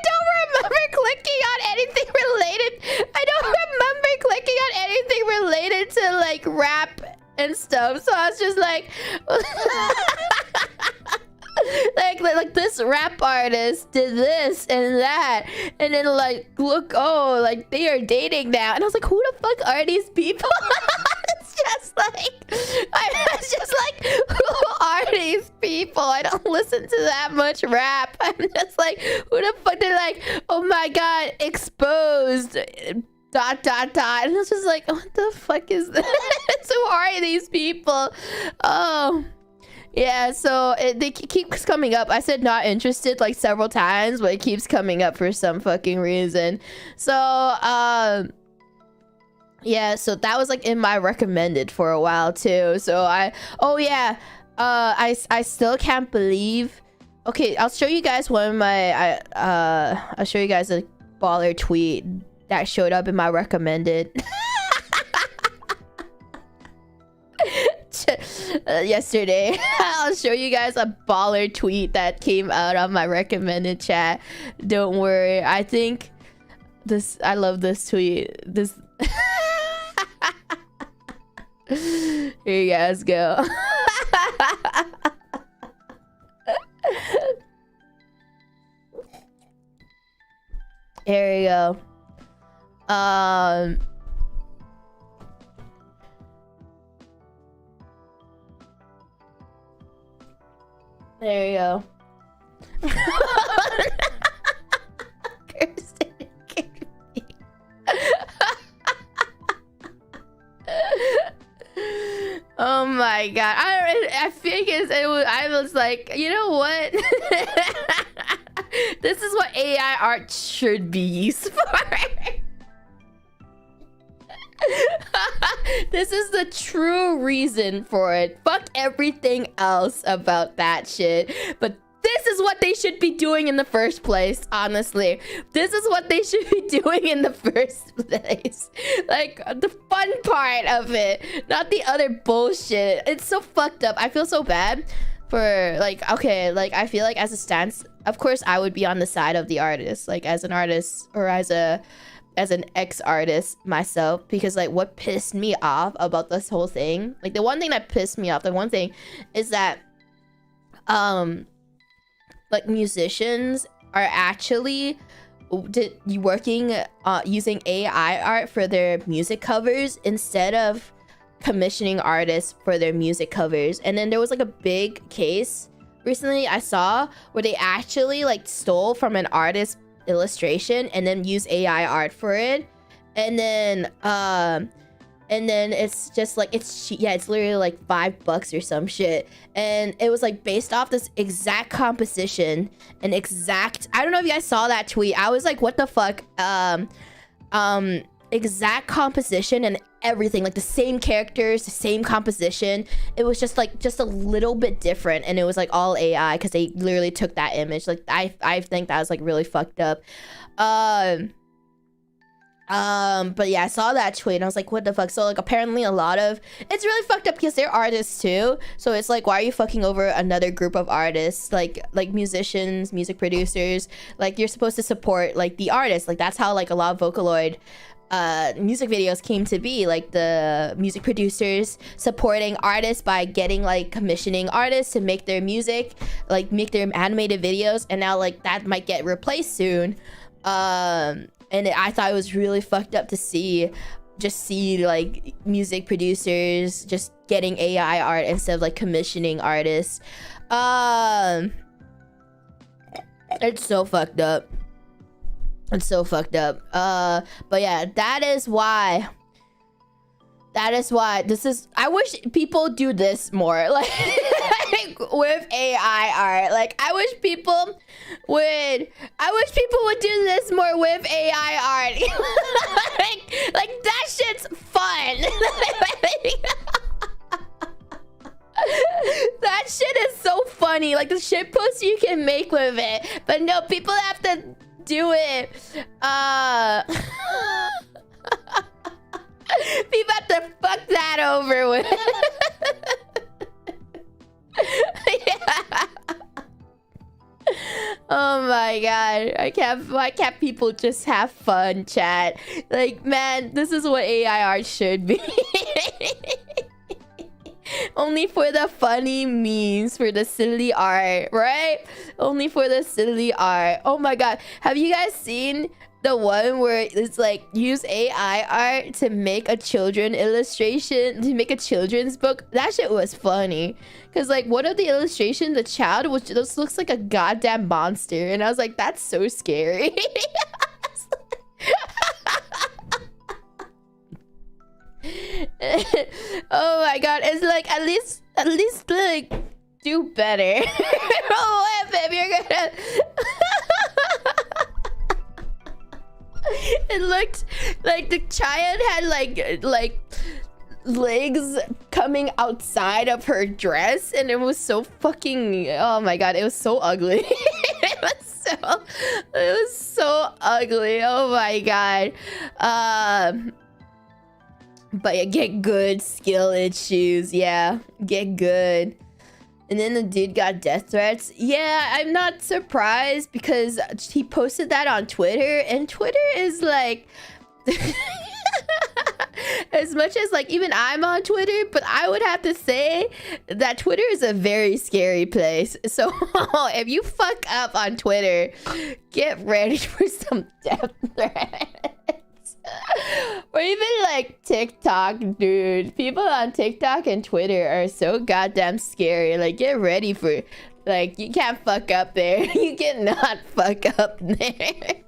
don't remember clicking on anything related. I don't remember clicking on anything related to like rap and stuff. So I was just like like this rap artist did this and that, and then like look, oh, like they are dating now, and I was like, who the fuck are these people? I was just like, who are these people? I don't listen to that much rap. I'm just like, who the fuck? They're like, oh my god, exposed ... And it's just like, what the fuck is this? Who are these people? Oh yeah, so they keeps coming up. I said not interested like several times, but it keeps coming up for some fucking reason. So yeah, so that was like in my recommended for a while too. So I still can't believe. Okay, I'll show you guys one of my I'll show you guys a baller tweet that showed up in my recommended yesterday. I'll show you guys a baller tweet that came out on my recommended chat. Don't worry. I think this, I love this tweet. This here you guys go. Here we go. There you go. Oh my god. I think I was like, you know what? This is what AI art should be used for. This is the true reason for it. Fuck everything else about that shit. But this is what they should be doing in the first place, honestly. This is what they should be doing in the first place. Like, the fun part of it, not the other bullshit. It's so fucked up. I feel so bad for, like, okay, like, I feel like as a stance, of course, I would be on the side of the artist, like, as an artist, or as an ex-artist myself, because like what pissed me off about this whole thing, like the one thing that pissed me off, the one thing is that like musicians are actually working using AI art for their music covers instead of commissioning artists for their music covers. And then there was like a big case recently I saw where they actually like stole from an artist's illustration and then use AI art for it. And then it's just like it's literally like $5 or some shit, and it was like based off this exact composition and exact, I don't know if you guys saw that tweet. I was like, what the fuck? Exact composition and everything, like the same characters, the same composition. It was just like just a little bit different, and it was like all AI because they literally took that image. Like I think that was like really fucked up. But yeah, I saw that tweet and I was like, what the fuck? So like apparently a lot of it's really fucked up because they're artists too. So it's like, why are you fucking over another group of artists, like musicians, music producers? Like you're supposed to support like the artists. Like that's how like a lot of Vocaloid music videos came to be, like the music producers supporting artists by getting like commissioning artists to make their music, like make their animated videos. And now like that might get replaced soon. And I thought it was really fucked up to see like music producers just getting AI art instead of like commissioning artists. It's so fucked up. It's so fucked up. But yeah, that is why this is, I wish people do this more, like with AI art. Like I wish people would do this more with AI art. like that shit's fun. That shit is so funny, like the shit posts you can make with it. But no, people have to do it. People have to fuck that over with. Yeah. Oh my god, why can't people just have fun, chat? Like, man, this is what AI art should be. Only for the funny memes, for the silly art, right? Only for the silly art. Oh my god, have you guys seen the one where it's like use AI art to make a children illustration, to make a children's book? That shit was funny. Cause like one of the illustrations, the child was just looks like a goddamn monster. And I was like, that's so scary. Oh my god, it's like at least like do better. Oh, if you're gonna it looked like the child had like legs coming outside of her dress, and it was so fucking, oh my god, it was so ugly. It was so ugly. Oh my god. But yeah, get good skill issues. Yeah, get good. And then the dude got death threats. Yeah, I'm not surprised because he posted that on Twitter, and Twitter is like as much as like even I'm on Twitter, but I would have to say that Twitter is a very scary place. So if you fuck up on Twitter, get ready for some death threats. Or even like TikTok, dude. People on TikTok and Twitter are so goddamn scary. Like, get ready for, like, you can't fuck up there. You cannot fuck up there.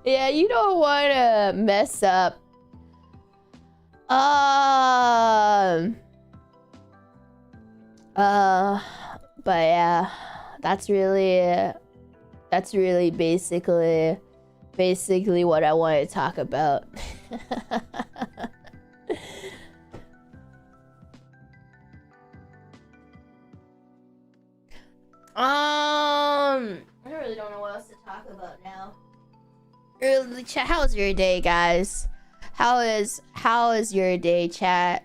Yeah, you don't want to mess up. But yeah, that's really basically what I wanted to talk about. I really don't know what else to talk about now. How was your day, guys? How is your day, chat?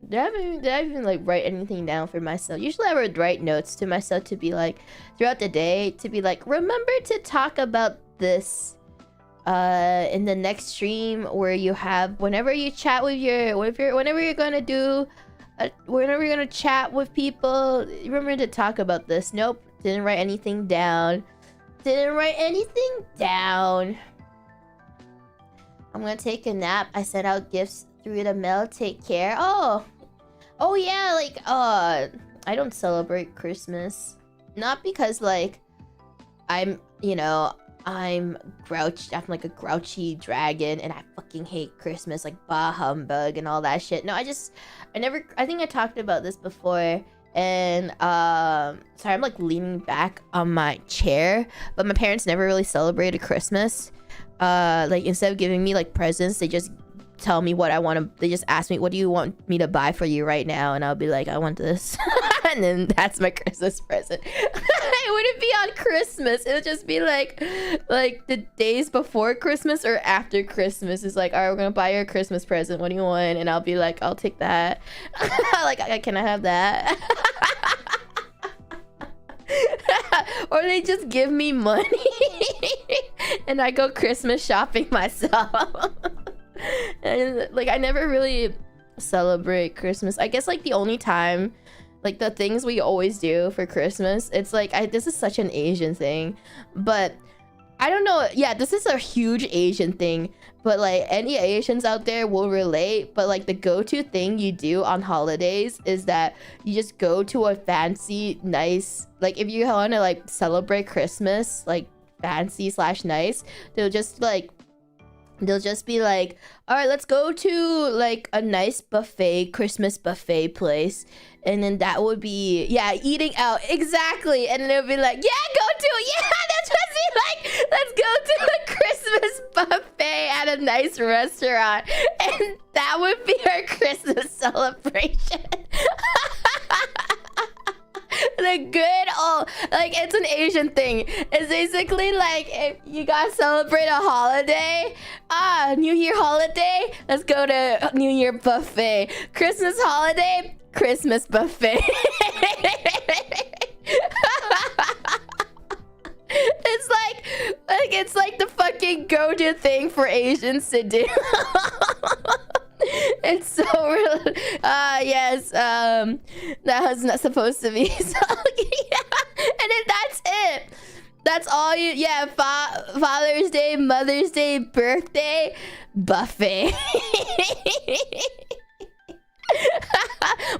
Did I even like write anything down for myself? Usually I would write notes to myself to be like throughout the day, to be like, remember to talk about this in the next stream where you have whenever you chat with whenever you're gonna do whenever you're gonna chat with people, remember to talk about this. Nope, didn't write anything down. Didn't write anything down. I'm gonna take a nap. I sent out gifts through the mail. Take care. Oh yeah, like I don't celebrate Christmas. Not because like I'm, you know, I'm grouchy. I'm like a grouchy dragon and I fucking hate Christmas, like bah humbug and all that shit. No, I think I talked about this before. And sorry, I'm like leaning back on my chair, but my parents never really celebrated Christmas. Like instead of giving me like presents, they just tell me what I want to. They just ask me, what do you want me to buy for you right now? And I'll be like, I want this. And then that's my Christmas present. It wouldn't be on Christmas. It would just be like the days before Christmas or after Christmas. It's like, all right, we're gonna buy you a Christmas present. What do you want? And I'll be like, I'll take that. Like, can I have that? Or they just give me money and I go Christmas shopping myself. And like, I never really celebrate Christmas. I guess like the only time, like the things we always do for Christmas, it's like this is such an Asian thing, but I don't know. Yeah, this is a huge Asian thing, but like any Asians out there will relate. But like the go-to thing you do on holidays is that you just go to a fancy, nice, like if you want to like celebrate Christmas, like fancy / nice, they'll just be like, all right, let's go to like a nice buffet, Christmas buffet place. And then that would be, yeah, eating out. Exactly. And then it'll be like, yeah, go to it. Yeah, that's what it's like. Let's go to a Christmas buffet at a nice restaurant. And that would be our Christmas celebration. The good old, like, it's an Asian thing. It's basically like, if you gotta celebrate a holiday, New Year holiday, let's go to New Year buffet. Christmas holiday, Christmas buffet. It's like the fucking go-to thing for Asians to do. It's so real. Yes, that was not supposed to be. So, yeah. And then that's it. That's all you, yeah, Father's Day, Mother's Day, birthday, buffet.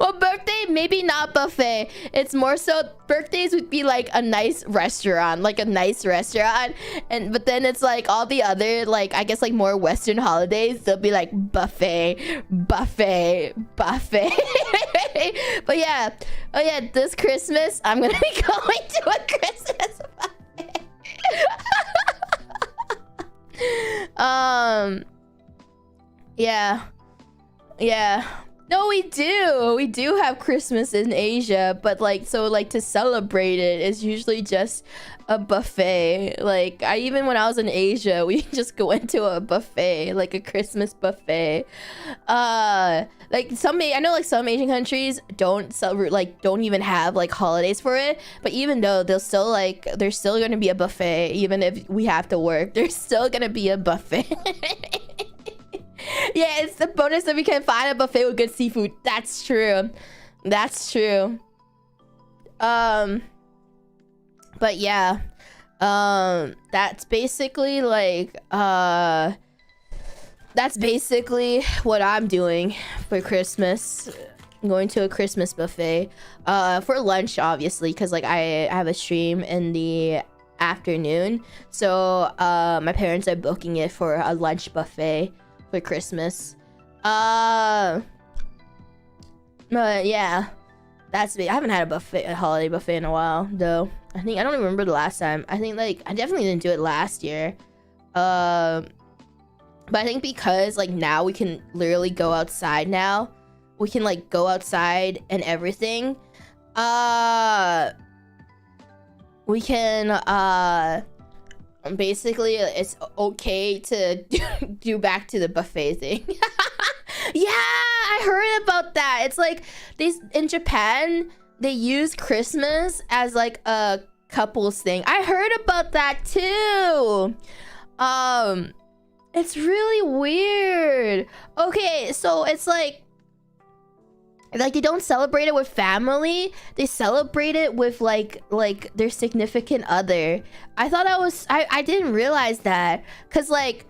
Well, birthday, maybe not buffet. It's more so, birthdays would be like a nice restaurant, but then it's like all the other, like, I guess like more Western holidays, they'll be like buffet. But yeah, oh yeah, this Christmas, I'm gonna be going to a Christmas buffet. Yeah. No, we do have Christmas in Asia, but like, so like to celebrate it is usually just a buffet. Like even when I was in Asia, we just go into a buffet, like a Christmas buffet. Like I know like some Asian countries don't even have like holidays for it, but even though there's still gonna be a buffet, even if we have to work, there's still gonna be a buffet. Yeah, it's the bonus that we can find a buffet with good seafood. That's true. But yeah, that's basically like what I'm doing for Christmas. I'm going to a Christmas buffet for lunch, obviously, because like I have a stream in the afternoon, so my parents are booking it for a lunch buffet for Christmas. But yeah, that's me. I haven't had a holiday buffet in a while though. I don't even remember the last time. I think like I definitely didn't do it last year. But I think because like now we can literally go outside now. We can like go outside and everything. We can basically it's okay to do back to the buffet thing. Yeah, I heard about that. It's like in Japan they use Christmas as like a couples thing. I heard about that too. It's really weird. Okay, so it's like they don't celebrate it with family. They celebrate it with like their significant other. I thought that was I didn't realize that, cuz like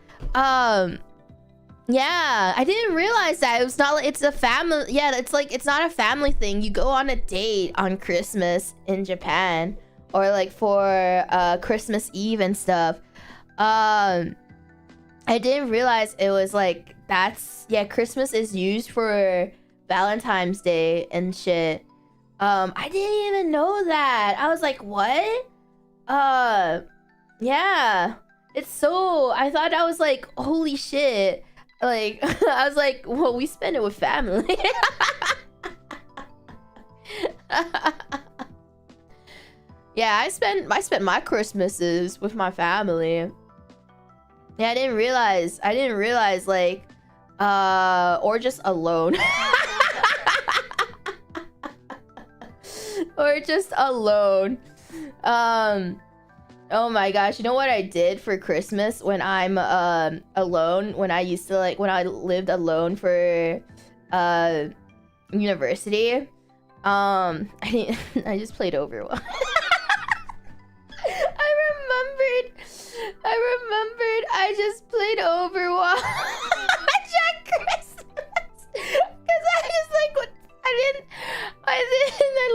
yeah, I didn't realize that. It was not like it's a family. Yeah, it's like it's not a family thing. You go on a date on Christmas in Japan, or like for Christmas Eve and stuff. I didn't realize it was like that's yeah, Christmas is used for Valentine's Day and shit. I didn't even know that. I was like, what? Yeah. It's so I thought I was like, holy shit. Like I was like, well, we spend it with family. Yeah, I spent my Christmases with my family. Yeah, I didn't realize like or just alone. Or just alone. Oh my gosh, you know what I did for Christmas when I'm alone? When I used to when I lived alone for university. I just played Overwatch. I remembered I just played Overwatch at Christmas. Cause I just like what I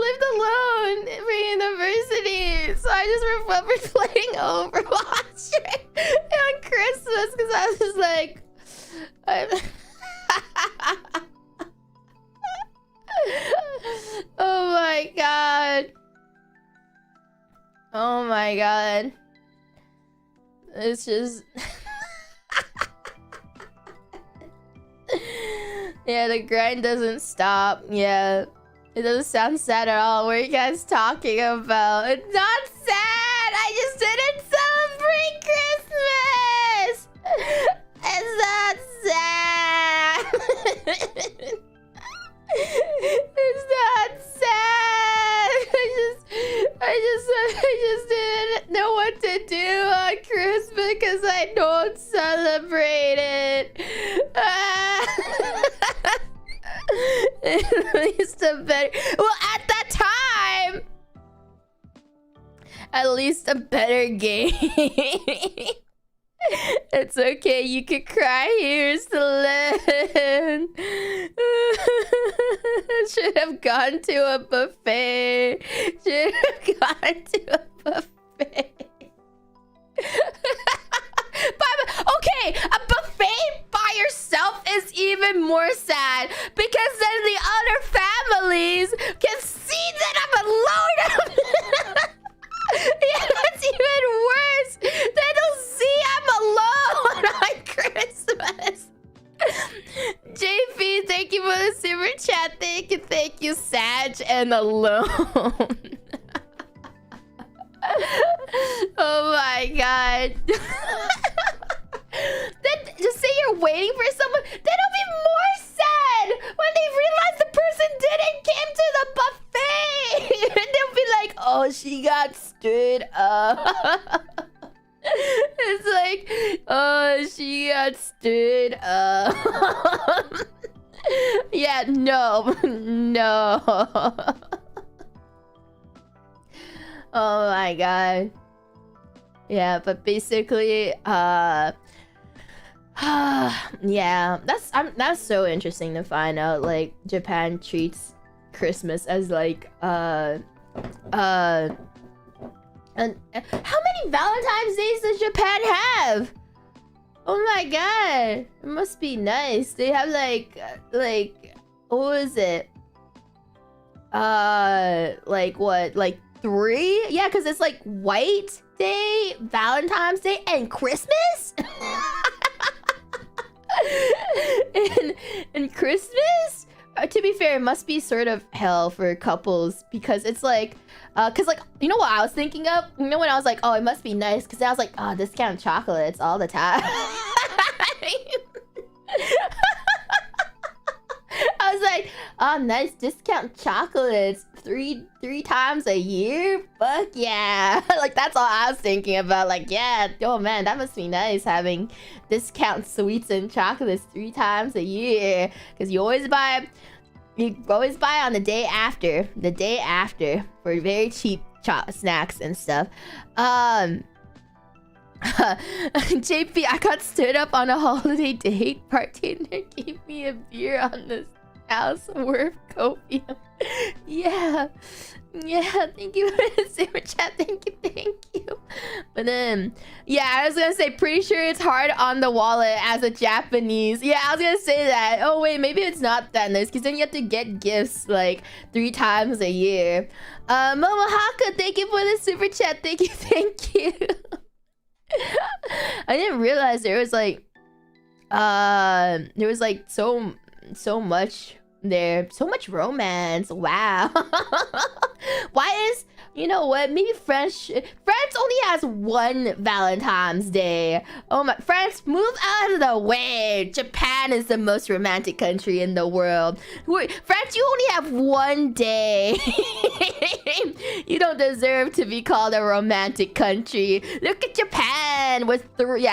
lived alone for university, so I just remembered playing Overwatch on Christmas because I was just like, oh my god, oh my god, it's just. Yeah, the grind doesn't stop. Yeah, it doesn't sound sad at all. What are you guys talking about? It's not sad. I just didn't celebrate Christmas. It's not sad. It's not sad. I just didn't know what to do on Christmas because I don't celebrate it. At least a better, well, at that time, at least a better game. It's okay, you can cry. Here's the land. Should have gone to a buffet. Should have gone to a buffet. Okay, a buffet by yourself is even more sad because then the other families can see that I'm alone. Yeah, that's even worse. They don't see I'm alone on Christmas. JP, thank you for the super chat. Thank you, Sag and Alone. Oh my god. Then just say you're waiting for someone. Then it'll be more sad when they realize the person didn't came to the buffet. And they'll be like, oh, she got stood up. It's like, oh, she got stood up. Yeah, no. Oh my god. Yeah, but basically, yeah, that's so interesting to find out. Like, Japan treats Christmas as like, and how many Valentine's Days does Japan have? Oh my god, it must be nice. They have like, what was it? Like what? Like 3? Yeah, because it's like White Day, Valentine's Day, and Christmas. and Christmas. To be fair, it must be sort of hell for couples because it's like, cause like you know what I was thinking of? You know when I was like, oh, it must be nice because I was like, oh, discount chocolates all the time. I was like, oh, nice discount chocolates three times a year? Fuck yeah. Like, that's all I was thinking about. Like, yeah, oh man, that must be nice having discount sweets and chocolates 3 times a year. Because you always buy on the day after for very cheap snacks and stuff. JP, I got stood up on a holiday date. Bartender gave me a beer on the house worth copium. Yeah, thank you for the super chat. Thank you. But then, yeah, I was gonna say, pretty sure it's hard on the wallet as a Japanese. Yeah, I was gonna say that. Oh wait, maybe it's not that nice, because then you have to get gifts like 3 times a year. Momohaka, thank you for the super chat. Thank you. I didn't realize there was like so much there, so much romance. Wow. Why is, you know what, maybe France only has 1 Valentine's Day. Oh my, France, move out of the way. Japan is the most romantic country in the world. France, you only have 1 day. You don't deserve to be called a romantic country. Look at Japan with 3.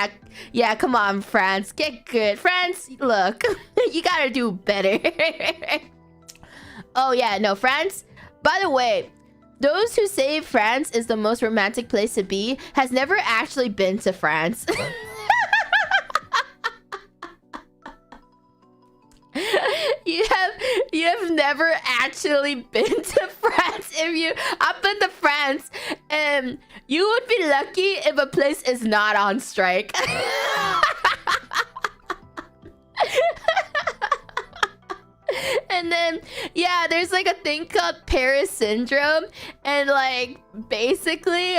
Yeah, come on, France, get good. France, look, you gotta do better. Oh yeah, no, France, by the way, those who say France is the most romantic place to be has never actually been to France. You have never actually been to France. I've been to France, and you would be lucky if a place is not on strike. And then, yeah, there's like a thing called Paris syndrome, and like basically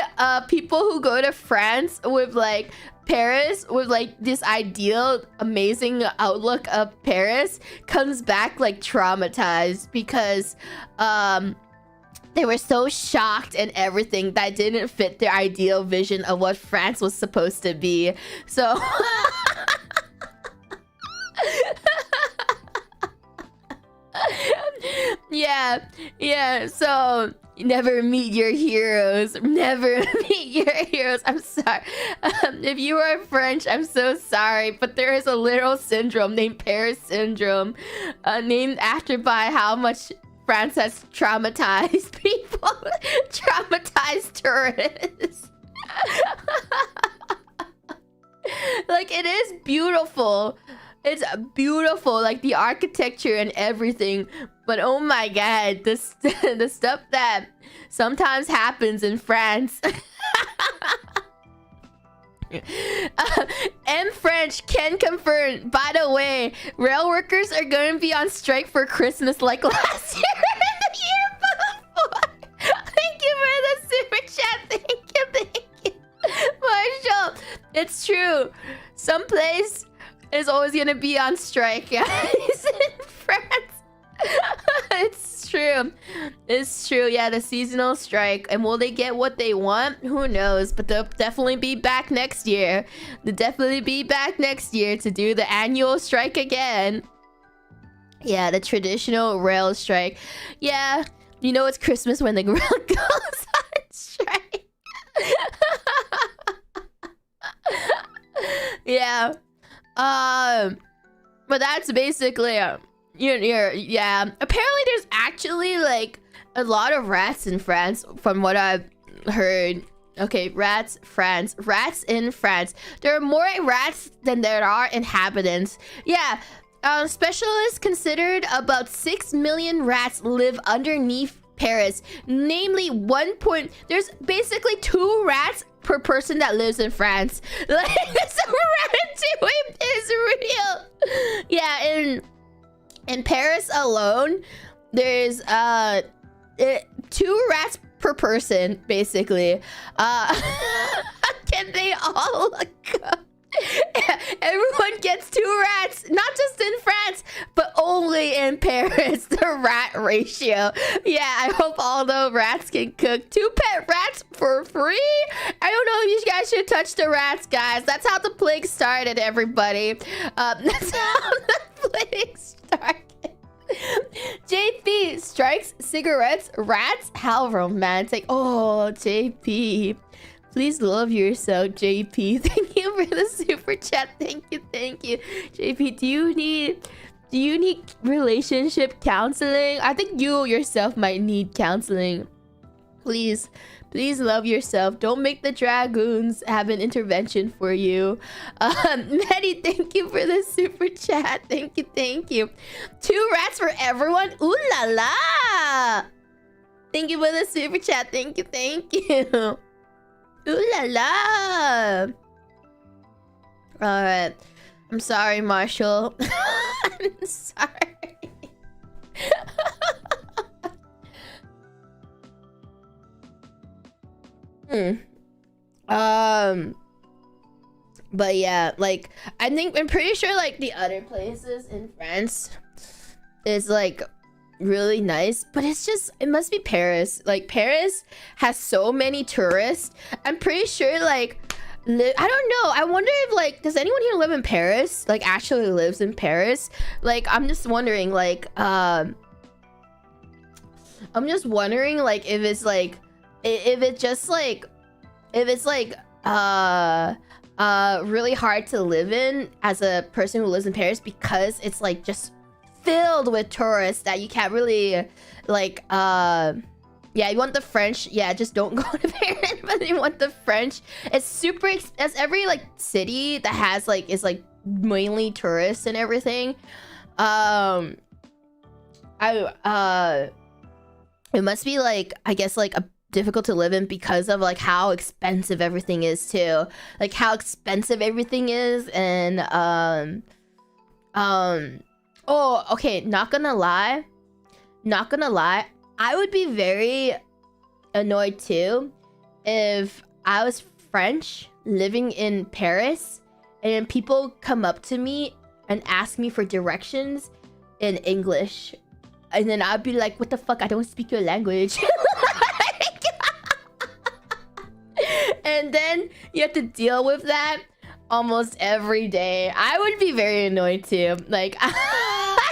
people who go to France with like Paris with like this ideal amazing outlook of Paris comes back like traumatized, because they were so shocked and everything that didn't fit their ideal vision of what France was supposed to be. So yeah, so never meet your heroes. Never meet your heroes. I'm sorry. If you are French, I'm so sorry, but there is a literal syndrome named Paris syndrome, named after by how much France has traumatized people. Traumatized tourists. Like, it is beautiful. It's beautiful, like the architecture and everything. But oh my god, the stuff that sometimes happens in France. M French can confirm. By the way, rail workers are going to be on strike for Christmas like last year and the year before. Thank you for the super chat. Thank you. Marshall, it's true. Some place is always gonna be on strike, guys. In France. It's true. Yeah, the seasonal strike. And will they get what they want? Who knows? But they'll definitely be back next year. They'll definitely be back next year to do the annual strike again. Yeah, the traditional rail strike. Yeah, you know it's Christmas when the rail goes on strike. Yeah. But that's basically yeah. Apparently there's actually like a lot of rats in France from what I've heard. Okay, rats in France. There are more rats than there are inhabitants. Yeah. Specialists considered about 6 million rats live underneath Paris. Namely, there's basically 2 rats per person that lives in France. Like, so ratatouille is real. Yeah, in Paris alone, there's 2 rats per person, basically. Can they all go? Everyone gets 2 rats, not just in France, but only in Paris. The rat ratio. Yeah, I hope all the rats can cook. 2 pet rats for free. I don't know if you guys should touch the rats, guys. That's how the plague started, everybody. That's how the plague started. JP strikes, cigarettes, rats. How romantic. Oh, JP. Please love yourself, JP. Thank you for the super chat. Thank you, thank you. JP, do you need relationship counseling? I think you yourself might need counseling. Please love yourself. Don't make the dragoons have an intervention for you. Maddie, thank you for the super chat. Thank you, thank you. 2 rats for everyone. Ooh la la. Thank you for the super chat. Thank you, thank you. Ooh la la. Alright. I'm sorry, Marshall. I'm sorry. But yeah, like I'm pretty sure like the other places in France is like really nice, but it must be Paris. Like Paris has so many tourists. I'm pretty sure like I don't know. I wonder if like, does anyone here live in Paris? Like actually lives in Paris? Like I'm just wondering like if it's like really hard to live in as a person who lives in Paris because it's like just filled with tourists that you can't really like yeah, you want the French, yeah, just don't go to Paris. But you want the French, it's super as every like city that has like is like mainly tourists and everything. It must be like, I guess like difficult to live in because of like how expensive everything is too. Like how expensive everything is. And oh, okay, not gonna lie, I would be very annoyed too if I was French living in Paris and then people come up to me and ask me for directions in English, and then I'd be like, what the fuck, I don't speak your language. And then you have to deal with that almost every day. I would be very annoyed too. Like I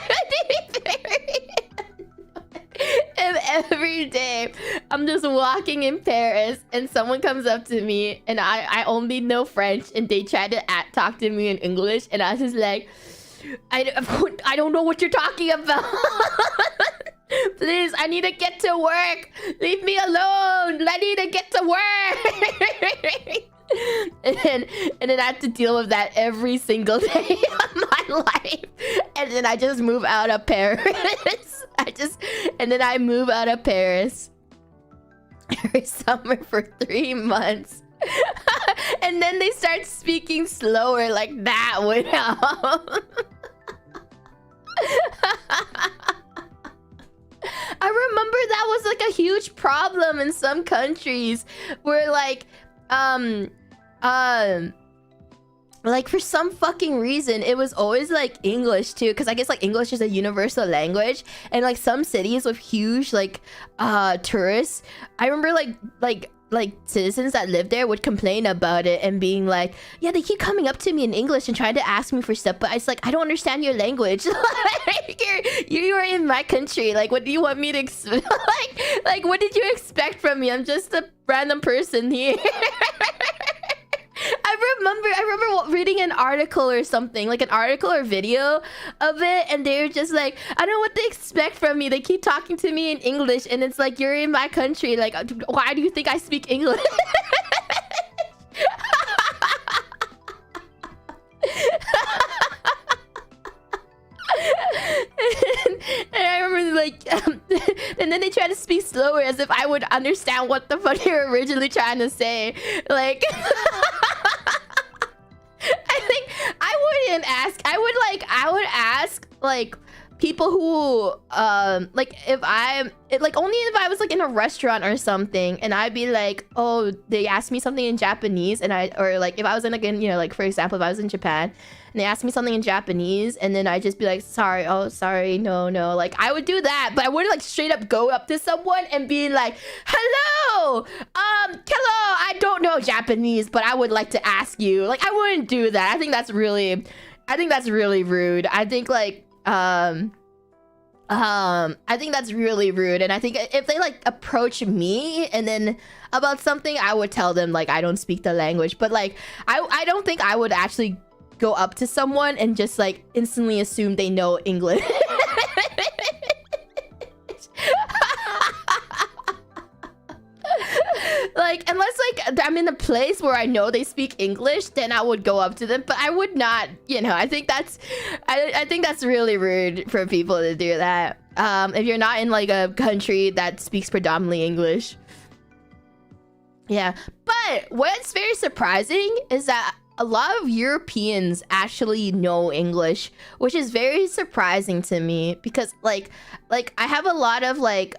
would be very if every day I'm just walking in Paris and someone comes up to me and I only know French and they try to talk to me in English and I was just like, I don't know what you're talking about. Please, I need to get to work. Leave me alone. I need to get to work. and then I have to deal with that every single day of my life. And then I just move out of Paris. And then I move out of Paris every summer for 3 months. And then they start speaking slower, like that would help. I remember that was like a huge problem in some countries where like for some fucking reason it was always like English too, because I guess like English is a universal language, and like some cities with huge like tourists, I remember like citizens that live there would complain about it and being like, yeah, they keep coming up to me in English and trying to ask me for stuff, but it's like, I don't understand your language. Like, you're in my country, like what do you want me to like what did you expect from me? I'm just a random person here. I remember reading an article or something, like an article or video of it, and they were just like, I don't know what they expect from me. They keep talking to me in English, and it's like, you're in my country. Like, why do you think I speak English? And I remember like, and then they try to speak slower as if I would understand what the fuck they were originally trying to say. Like, I think I wouldn't ask. I would ask like people who like only if I was like in a restaurant or something, and I'd be like, oh, they asked me something in Japanese, and or like if I was in again, you know, like for example, if I was in Japan and they asked me something in Japanese, and then I just be like, sorry, oh sorry, no, like I would do that, but I wouldn't like straight up go up to someone and be like, hello, I don't know Japanese, but I would like to ask you. Like I wouldn't do that. I think that's really rude. I think like I think that's really rude, and I think if they like approach me and then about something, I would tell them like I don't speak the language. But like I don't think I would actually go up to someone and just like instantly assume they know English. Like, unless like I'm in a place where I know they speak English, then I would go up to them. But I would not, you know. I think that's really rude for people to do that. If you're not in like a country that speaks predominantly English. Yeah, but what's very surprising is that a lot of Europeans actually know English, which is very surprising to me because like I have a lot of like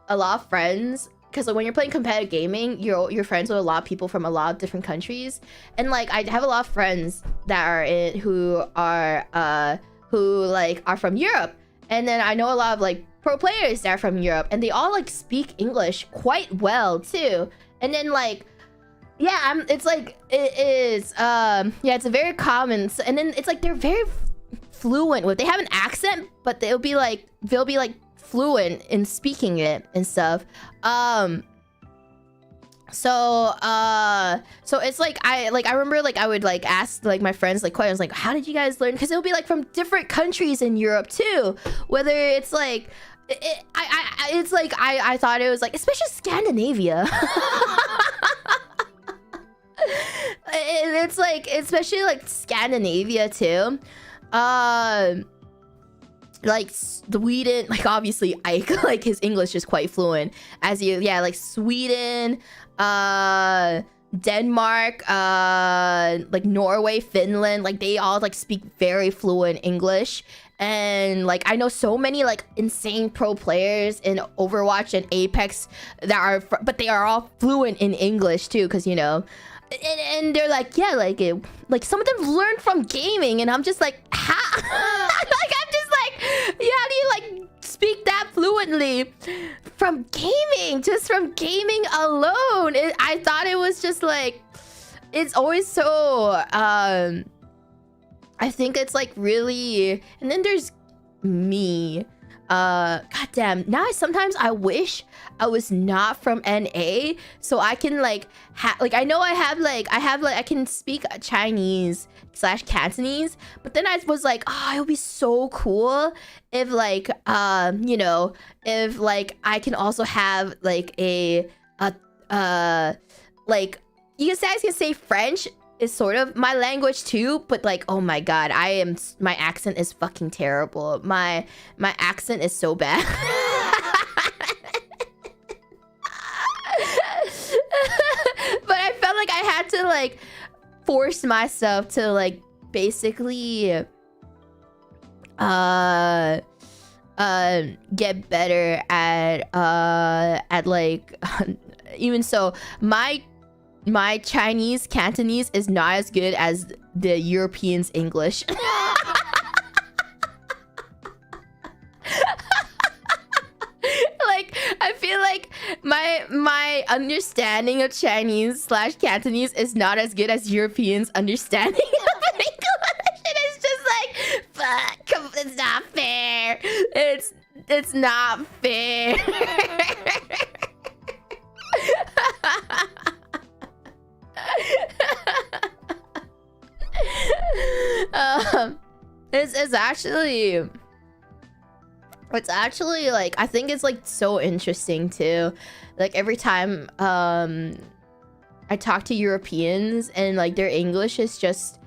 a lot of friends, because like when you're playing competitive gaming, you're friends with a lot of people from a lot of different countries, and like I have a lot of friends that are in who like are from Europe, and then I know a lot of like pro players that are from Europe, and they all like speak English quite well too. And then like yeah, it's like it is yeah, it's a very common, and then it's like they're very fluent with, they have an accent, but they'll be like fluent in speaking it and stuff. So it's like I remember like I would like ask like my friends like questions like, how did you guys learn? Because it'll be like from different countries in Europe too, whether it's like I thought it was like especially Scandinavia. It's like especially like Scandinavia too. Like Sweden, like obviously Ike, like his English is quite fluent. As you, yeah, like Sweden, Denmark, like Norway, Finland, like they all like speak very fluent English. And like I know so many like insane pro players in Overwatch and Apex that are, but they are all fluent in English too, because you know. And they're like, yeah, like some of them learned from gaming, and I'm just like, how? Like I'm just like, yeah, how do you like speak that fluently from gaming? Just from gaming alone? I thought it was just like, it's always so. I think it's like really, and then there's me. Goddamn, now sometimes I wish I was not from NA so I can like I know I can speak Chinese / Cantonese, but then I was like, oh, it would be so cool if like you know, if like I can also have like like you guys can say French is sort of my language too, but like, oh my god, my accent is fucking terrible. My accent is so bad. But I felt like I had to like force myself to like basically get better at like even so my Chinese Cantonese is not as good as the Europeans' English. Like I feel like my understanding of Chinese / Cantonese is not as good as Europeans' understanding of English. And it's just like, fuck, it's not fair. It's not fair. It's actually like, I think it's like so interesting too. Like every time I talk to Europeans and like their English is just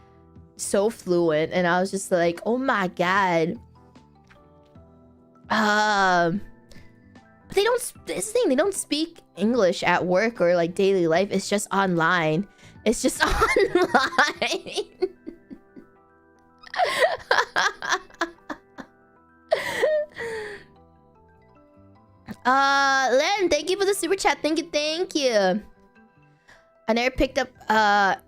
so fluent, and I was just like, oh my god. They don't, this thing, they don't speak English at work or like daily life. It's just online. It's just online. Len, thank you for the super chat. Thank you. I never picked up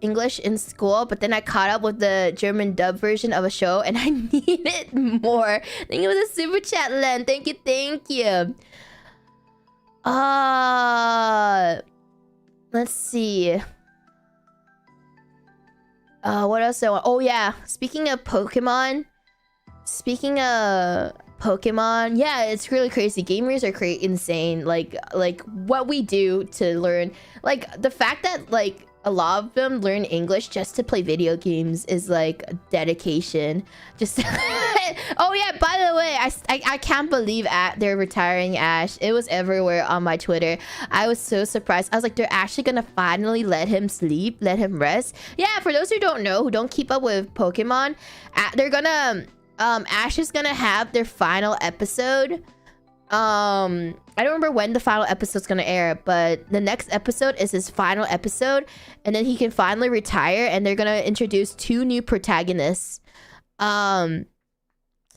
English in school, but then I caught up with the German dub version of a show and I needed more. Thank you for the super chat, Len. Thank you. Let's see. What else do I want? Oh yeah, speaking of Pokemon. Speaking of Pokemon, yeah, it's really crazy. Gamers are insane. Like what we do to learn, like the fact that like a lot of them learn English just to play video games is like dedication. Just oh yeah, by the way, I can't believe they're retiring Ash. It was everywhere on my Twitter. I was so surprised. I was like, they're actually gonna finally let him sleep, let him rest. Yeah, for those who don't know, who don't keep up with Pokemon, they're gonna Ash is gonna have their final episode. I don't remember when the final episode's gonna air, but the next episode is his final episode, and then he can finally retire, and they're gonna introduce 2 new protagonists. Yeah,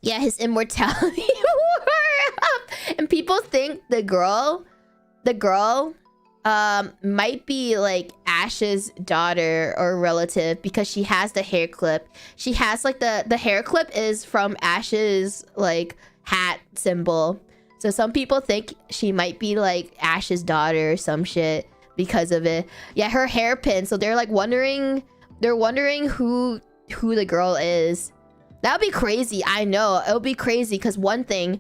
his immortality wore up, and people think the girl might be like Ash's daughter or relative because she has the hair clip. She has like the hair clip is from Ash's like hat symbol. So some people think she might be like Ash's daughter or some shit because of it. Yeah, her hairpin. So they're like wondering who the girl is. That would be crazy. I know. It would be crazy because one thing,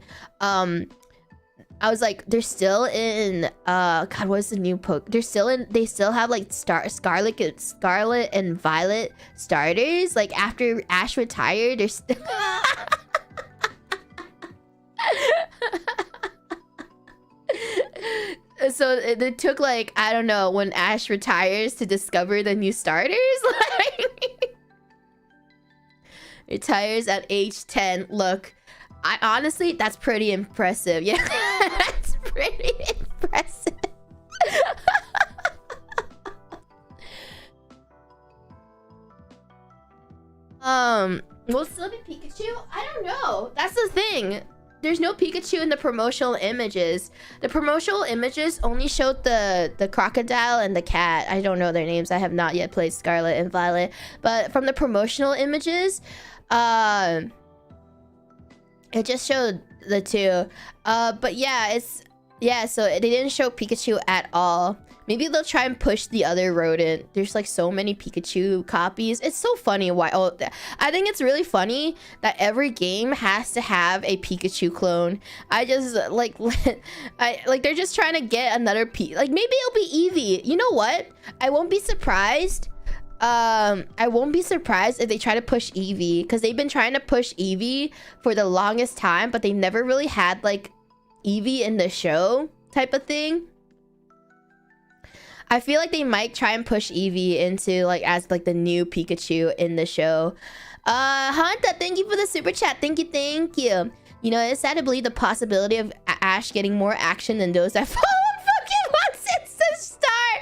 I was like, they're still in God, what's the new poke? They still have like Scarlet and Violet starters. Like after Ash retired, they're still so it took like, I don't know, when Ash retires to discover the new starters. Like retires at age 10. Look, I honestly, that's pretty impressive. Yeah, that's pretty impressive. Will still be Pikachu? I don't know. That's the thing. There's no Pikachu in the promotional images. The promotional images only showed the crocodile and the cat. I don't know their names. I have not yet played Scarlet and Violet. But from the promotional images, it just showed the 2. But yeah, so they didn't show Pikachu at all. Maybe they'll try and push the other rodent. There's like so many Pikachu copies. It's so funny why. Oh, I think it's really funny that every game has to have a Pikachu clone. I just like they're just trying to get another like maybe it'll be Eevee. You know what? I won't be surprised. I won't be surprised if they try to push Eevee, because they've been trying to push Eevee for the longest time, but they never really had like Eevee in the show type of thing. I feel like they might try and push Eevee into like as like the new Pikachu in the show. Hanta, thank you for the super chat. Thank you. You know, it's sad to believe the possibility of Ash getting more action than those that follow Pokemon since the start.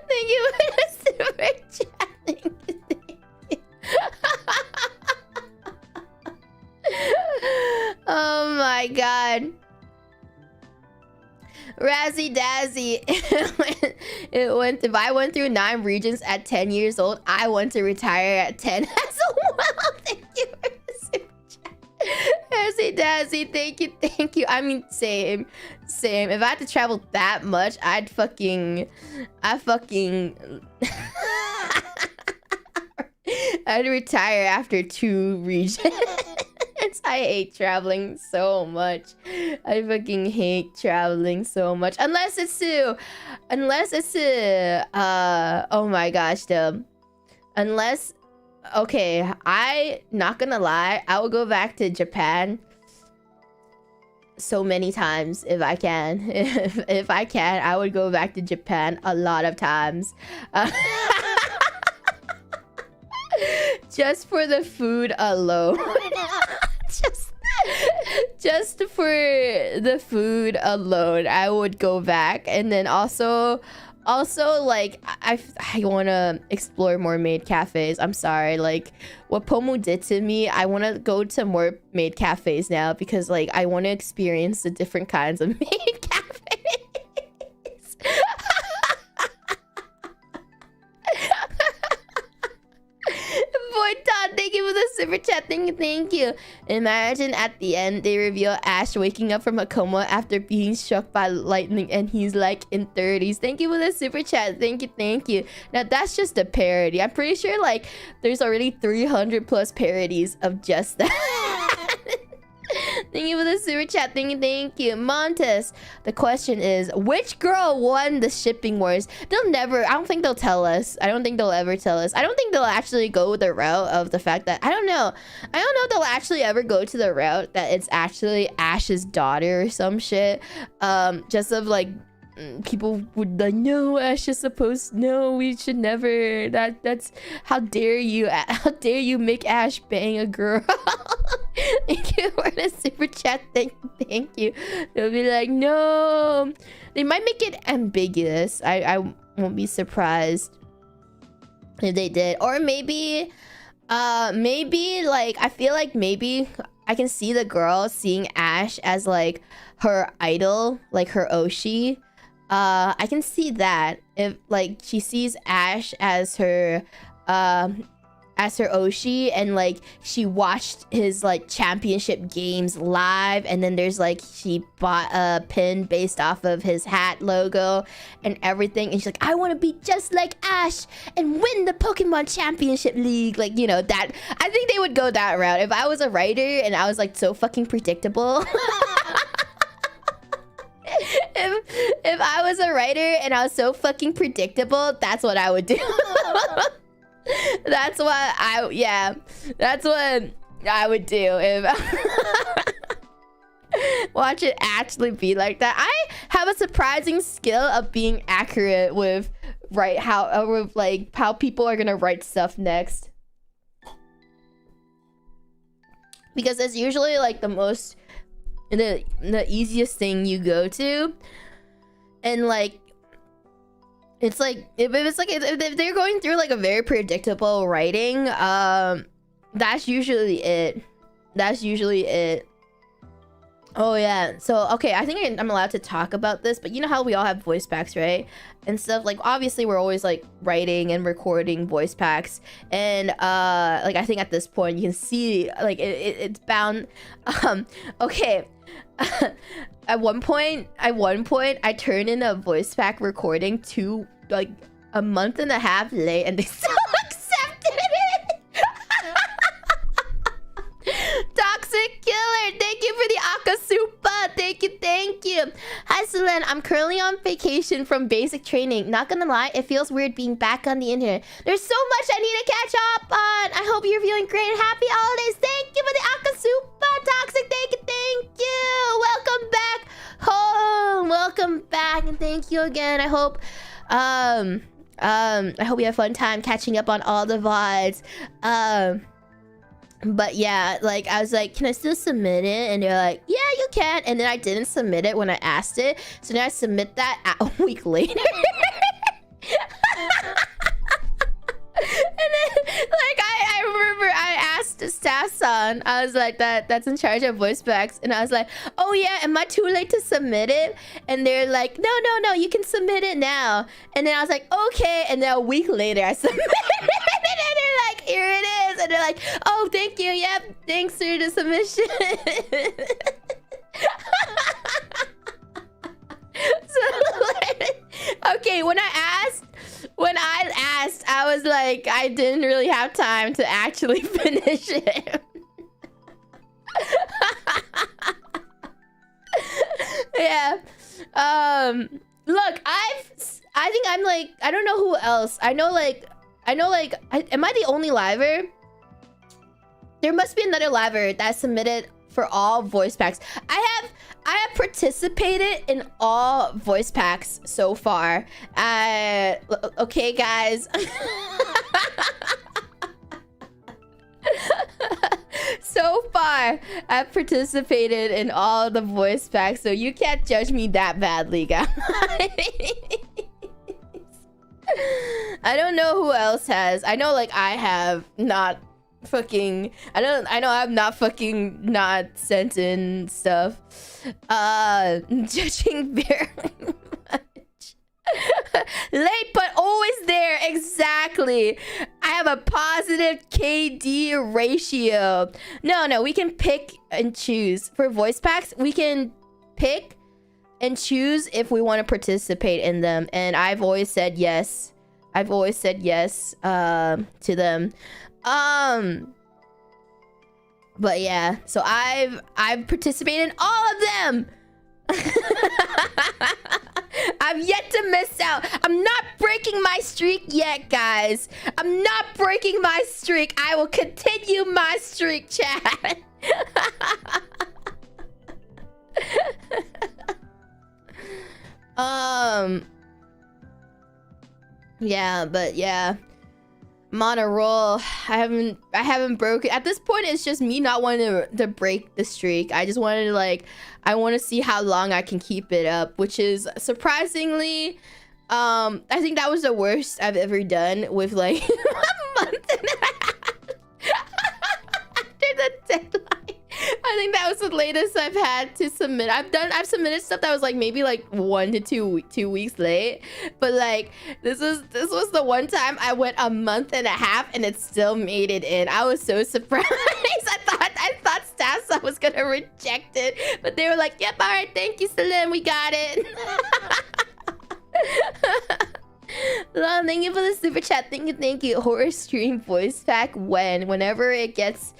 Thank you for the super chat. Thank you. Oh my god. Razzie Dazzy. It went. If I went through 9 regions at 10 years old, I want to retire at 10 as well. Thank you for the super chat. Razzie Dazzy, thank you. I mean, same. If I had to travel that much, I'd fucking I'd retire after 2 regions. I hate traveling so much. I fucking hate traveling so much. Unless it's to oh my gosh, though. Unless, okay, I not gonna lie, I will go back to Japan so many times if I can. If I can, I would go back to Japan a lot of times. Just for the food alone. just for the food alone, I would go back. And then also like I want to explore more maid cafes. I'm sorry, like what Pomu did to me, I want to go to more maid cafes now, because like I want to experience the different kinds of maid cafes. Boy Todd, thank you for the super chat. Thank you, thank you. Imagine at the end they reveal Ash waking up from a coma after being struck by lightning and he's like in 30s. Thank you for the super chat. Thank you, thank you. Now that's just a parody. I'm pretty sure like there's already 300 plus parodies of just that. Thank you for the super chat. Thank you, thank you. Montes, the question is, which girl won the shipping wars? They'll never, I don't think they'll tell us. I don't think they'll ever tell us. I don't think they'll actually go the route of the fact that, I don't know if they'll actually ever go to the route that it's actually Ash's daughter or some shit. Just of like, people would like, no, Ash is supposed, no, we should never, that's, how dare you make Ash bang a girl. Thank you for the super chat. Thank you. They'll be like, no, they might make it ambiguous. I won't be surprised if they did. Or maybe like, I feel like maybe I can see the girl seeing Ash as like her idol, like her Oshi. I can see that if like she sees Ash as her Oshi, and like she watched his like championship games live, and then there's like she bought a pin based off of his hat logo and everything, and she's like, I want to be just like Ash and win the Pokemon Championship League. Like, you know, that I think they would go that route. If I was a writer and I was like so fucking predictable. If I was a writer and I was so fucking predictable, that's what I would do. That's what I would do if watch it actually be like that. I have a surprising skill of being accurate with how people are gonna write stuff next, because it's usually like the easiest thing you go to, and like it's like if they're going through like a very predictable writing, that's usually it. Oh yeah, so okay, I think I'm allowed to talk about this, but you know how we all have voice packs, right? And stuff, like obviously we're always like writing and recording voice packs, and like I think at this point you can see like it's bound. Okay. At one point I turned in a voice pack recording to like a month and a half late, and they still accepted it. Toxic Killer, thank you for the Akasupa. Thank you. Hi Selen, I'm currently on vacation from basic training. Not gonna lie, it feels weird being back on the internet. There's so much I need to catch up on. I hope you're feeling great. Happy holidays. Thank you for the Akasupa. Toxic, thank you. Welcome back home. Welcome back, and thank you again. I hope you have a fun time catching up on all the VODs. But yeah, like I was like, can I still submit it? And they're like, yeah, you can. And then I didn't submit it when I asked it, so now I submit that a week later. And then like I remember I asked Sasson, I was like, that's in charge of voice packs, and I was like, oh yeah, am I too late to submit it? And they're like, no, you can submit it now. And then I was like, okay. And then a week later I submitted it, and then they're like, here it is. And they're like, oh, thank you, yep, thanks for the submission. So like, okay, when I asked, I was like, I didn't really have time to actually finish it. Yeah. Look, I think I'm like, I don't know who else. I know like, am I the only liver? There must be another liver that submitted for all voice packs. I have participated in all voice packs so far. Okay, guys. So far, I've participated in all the voice packs, so you can't judge me that badly, guys. I don't know who else has. I know, like, I have not fucking... I know I'm not fucking not sent in stuff. Judging very much. Late, but always there. Exactly. I have a positive KD ratio. No, we can pick and choose. For voice packs, we can pick and choose if we want to participate in them. And I've always said yes. I've always said yes to them. But yeah, so I've participated in all of them. I've yet to miss out. I'm not breaking my streak yet, guys. I'm not breaking my streak. I will continue my streak, chat. Yeah, but yeah, I'm on a roll. I haven't broken. At this point, it's just me not wanting to break the streak. I just wanted to, like, I want to see how long I can keep it up, which is surprisingly, I think that was the worst I've ever done with like a month and a half after the deadline. I think that was the latest I've had to submit. I've submitted stuff that was like maybe like 1 to 2 weeks late, but like this was the one time I went a month and a half and it still made it in. I was so surprised. I thought Stassa was gonna reject it, but they were like, "Yep, all right, thank you, Selen, we got it." Thank you for the super chat. Thank you. Horror stream voice pack whenever it gets.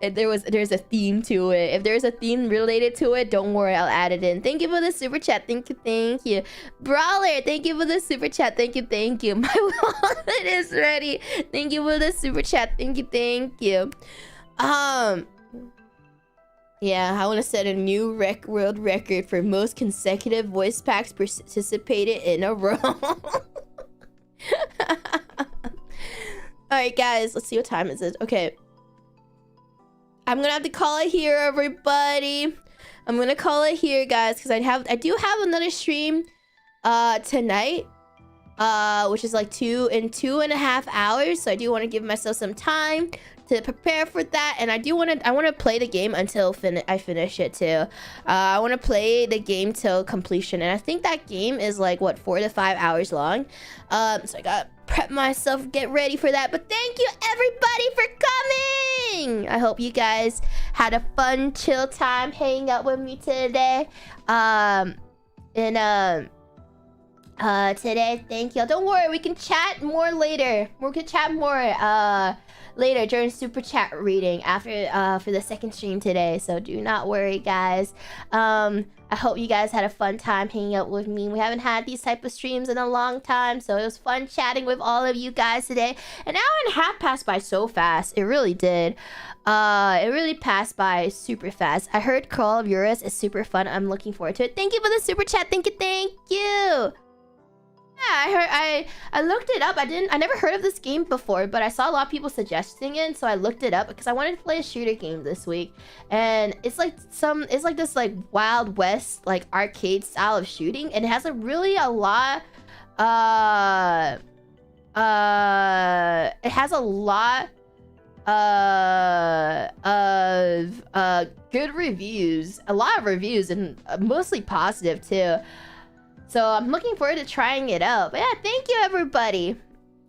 There's a theme to it. If there's a theme related to it, don't worry, I'll add it in. Thank you for the super chat. Thank you. Brawler, thank you for the super chat. Thank you. My wallet is ready. Thank you for the super chat. Thank you. Yeah, I want to set a new world record for most consecutive voice packs participated in a row. Alright, guys, let's see what time is it. Okay. I'm gonna have to call it here, everybody. I'm gonna call it here, guys, because I do have another stream tonight, which is like 2.5 hours. So I do want to give myself some time to prepare for that, and I want to play the game until I finish it too. I want to play the game till completion, and I think that game is like what, 4 to 5 hours long. So I got prep myself, get ready for that. But thank you everybody for coming. I hope you guys had a fun chill time hanging out with me today. Today, thank you. Don't worry, we can chat more later. We can chat more later during super chat reading after for the second stream today. So do not worry, guys. I hope you guys had a fun time hanging out with me. We haven't had these type of streams in a long time, so it was fun chatting with all of you guys today. An hour and a half passed by so fast. It really did. It really passed by super fast. I heard Call of Eurus is super fun. I'm looking forward to it. Thank you for the super chat. Thank you. Yeah, I looked it up. I never heard of this game before, but I saw a lot of people suggesting it, so I looked it up because I wanted to play a shooter game this week. And it's like this like Wild West like arcade style of shooting, and it has a lot of good reviews, a lot of reviews, and mostly positive too. So I'm looking forward to trying it out. But yeah, thank you everybody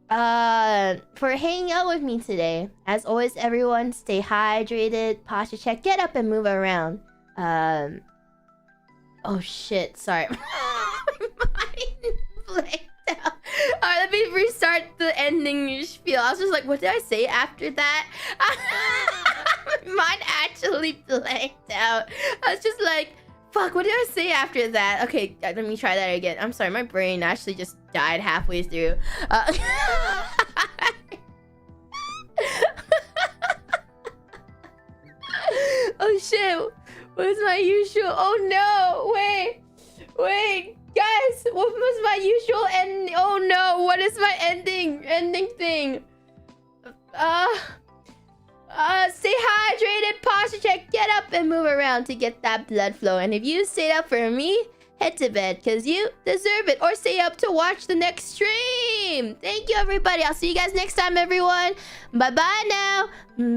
for hanging out with me today. As always, everyone, stay hydrated, posture check, get up and move around. Oh shit, sorry. My mind blanked out. Alright, let me restart the ending spiel. I was just like, what did I say after that? My mind actually blanked out. I was just like, fuck, what did I say after that? Okay, let me try that again. I'm sorry, my brain actually just died halfway through. Oh shit, what's my usual? Oh no, wait, guys, what was my usual ending? Oh no, what is my ending thing? Stay hydrated, posture check, get up and move around to get that blood flow. And if you stayed up for me, head to bed because you deserve it. Or stay up to watch the next stream. Thank you, everybody. I'll see you guys next time, everyone. Bye-bye now.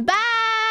Bye.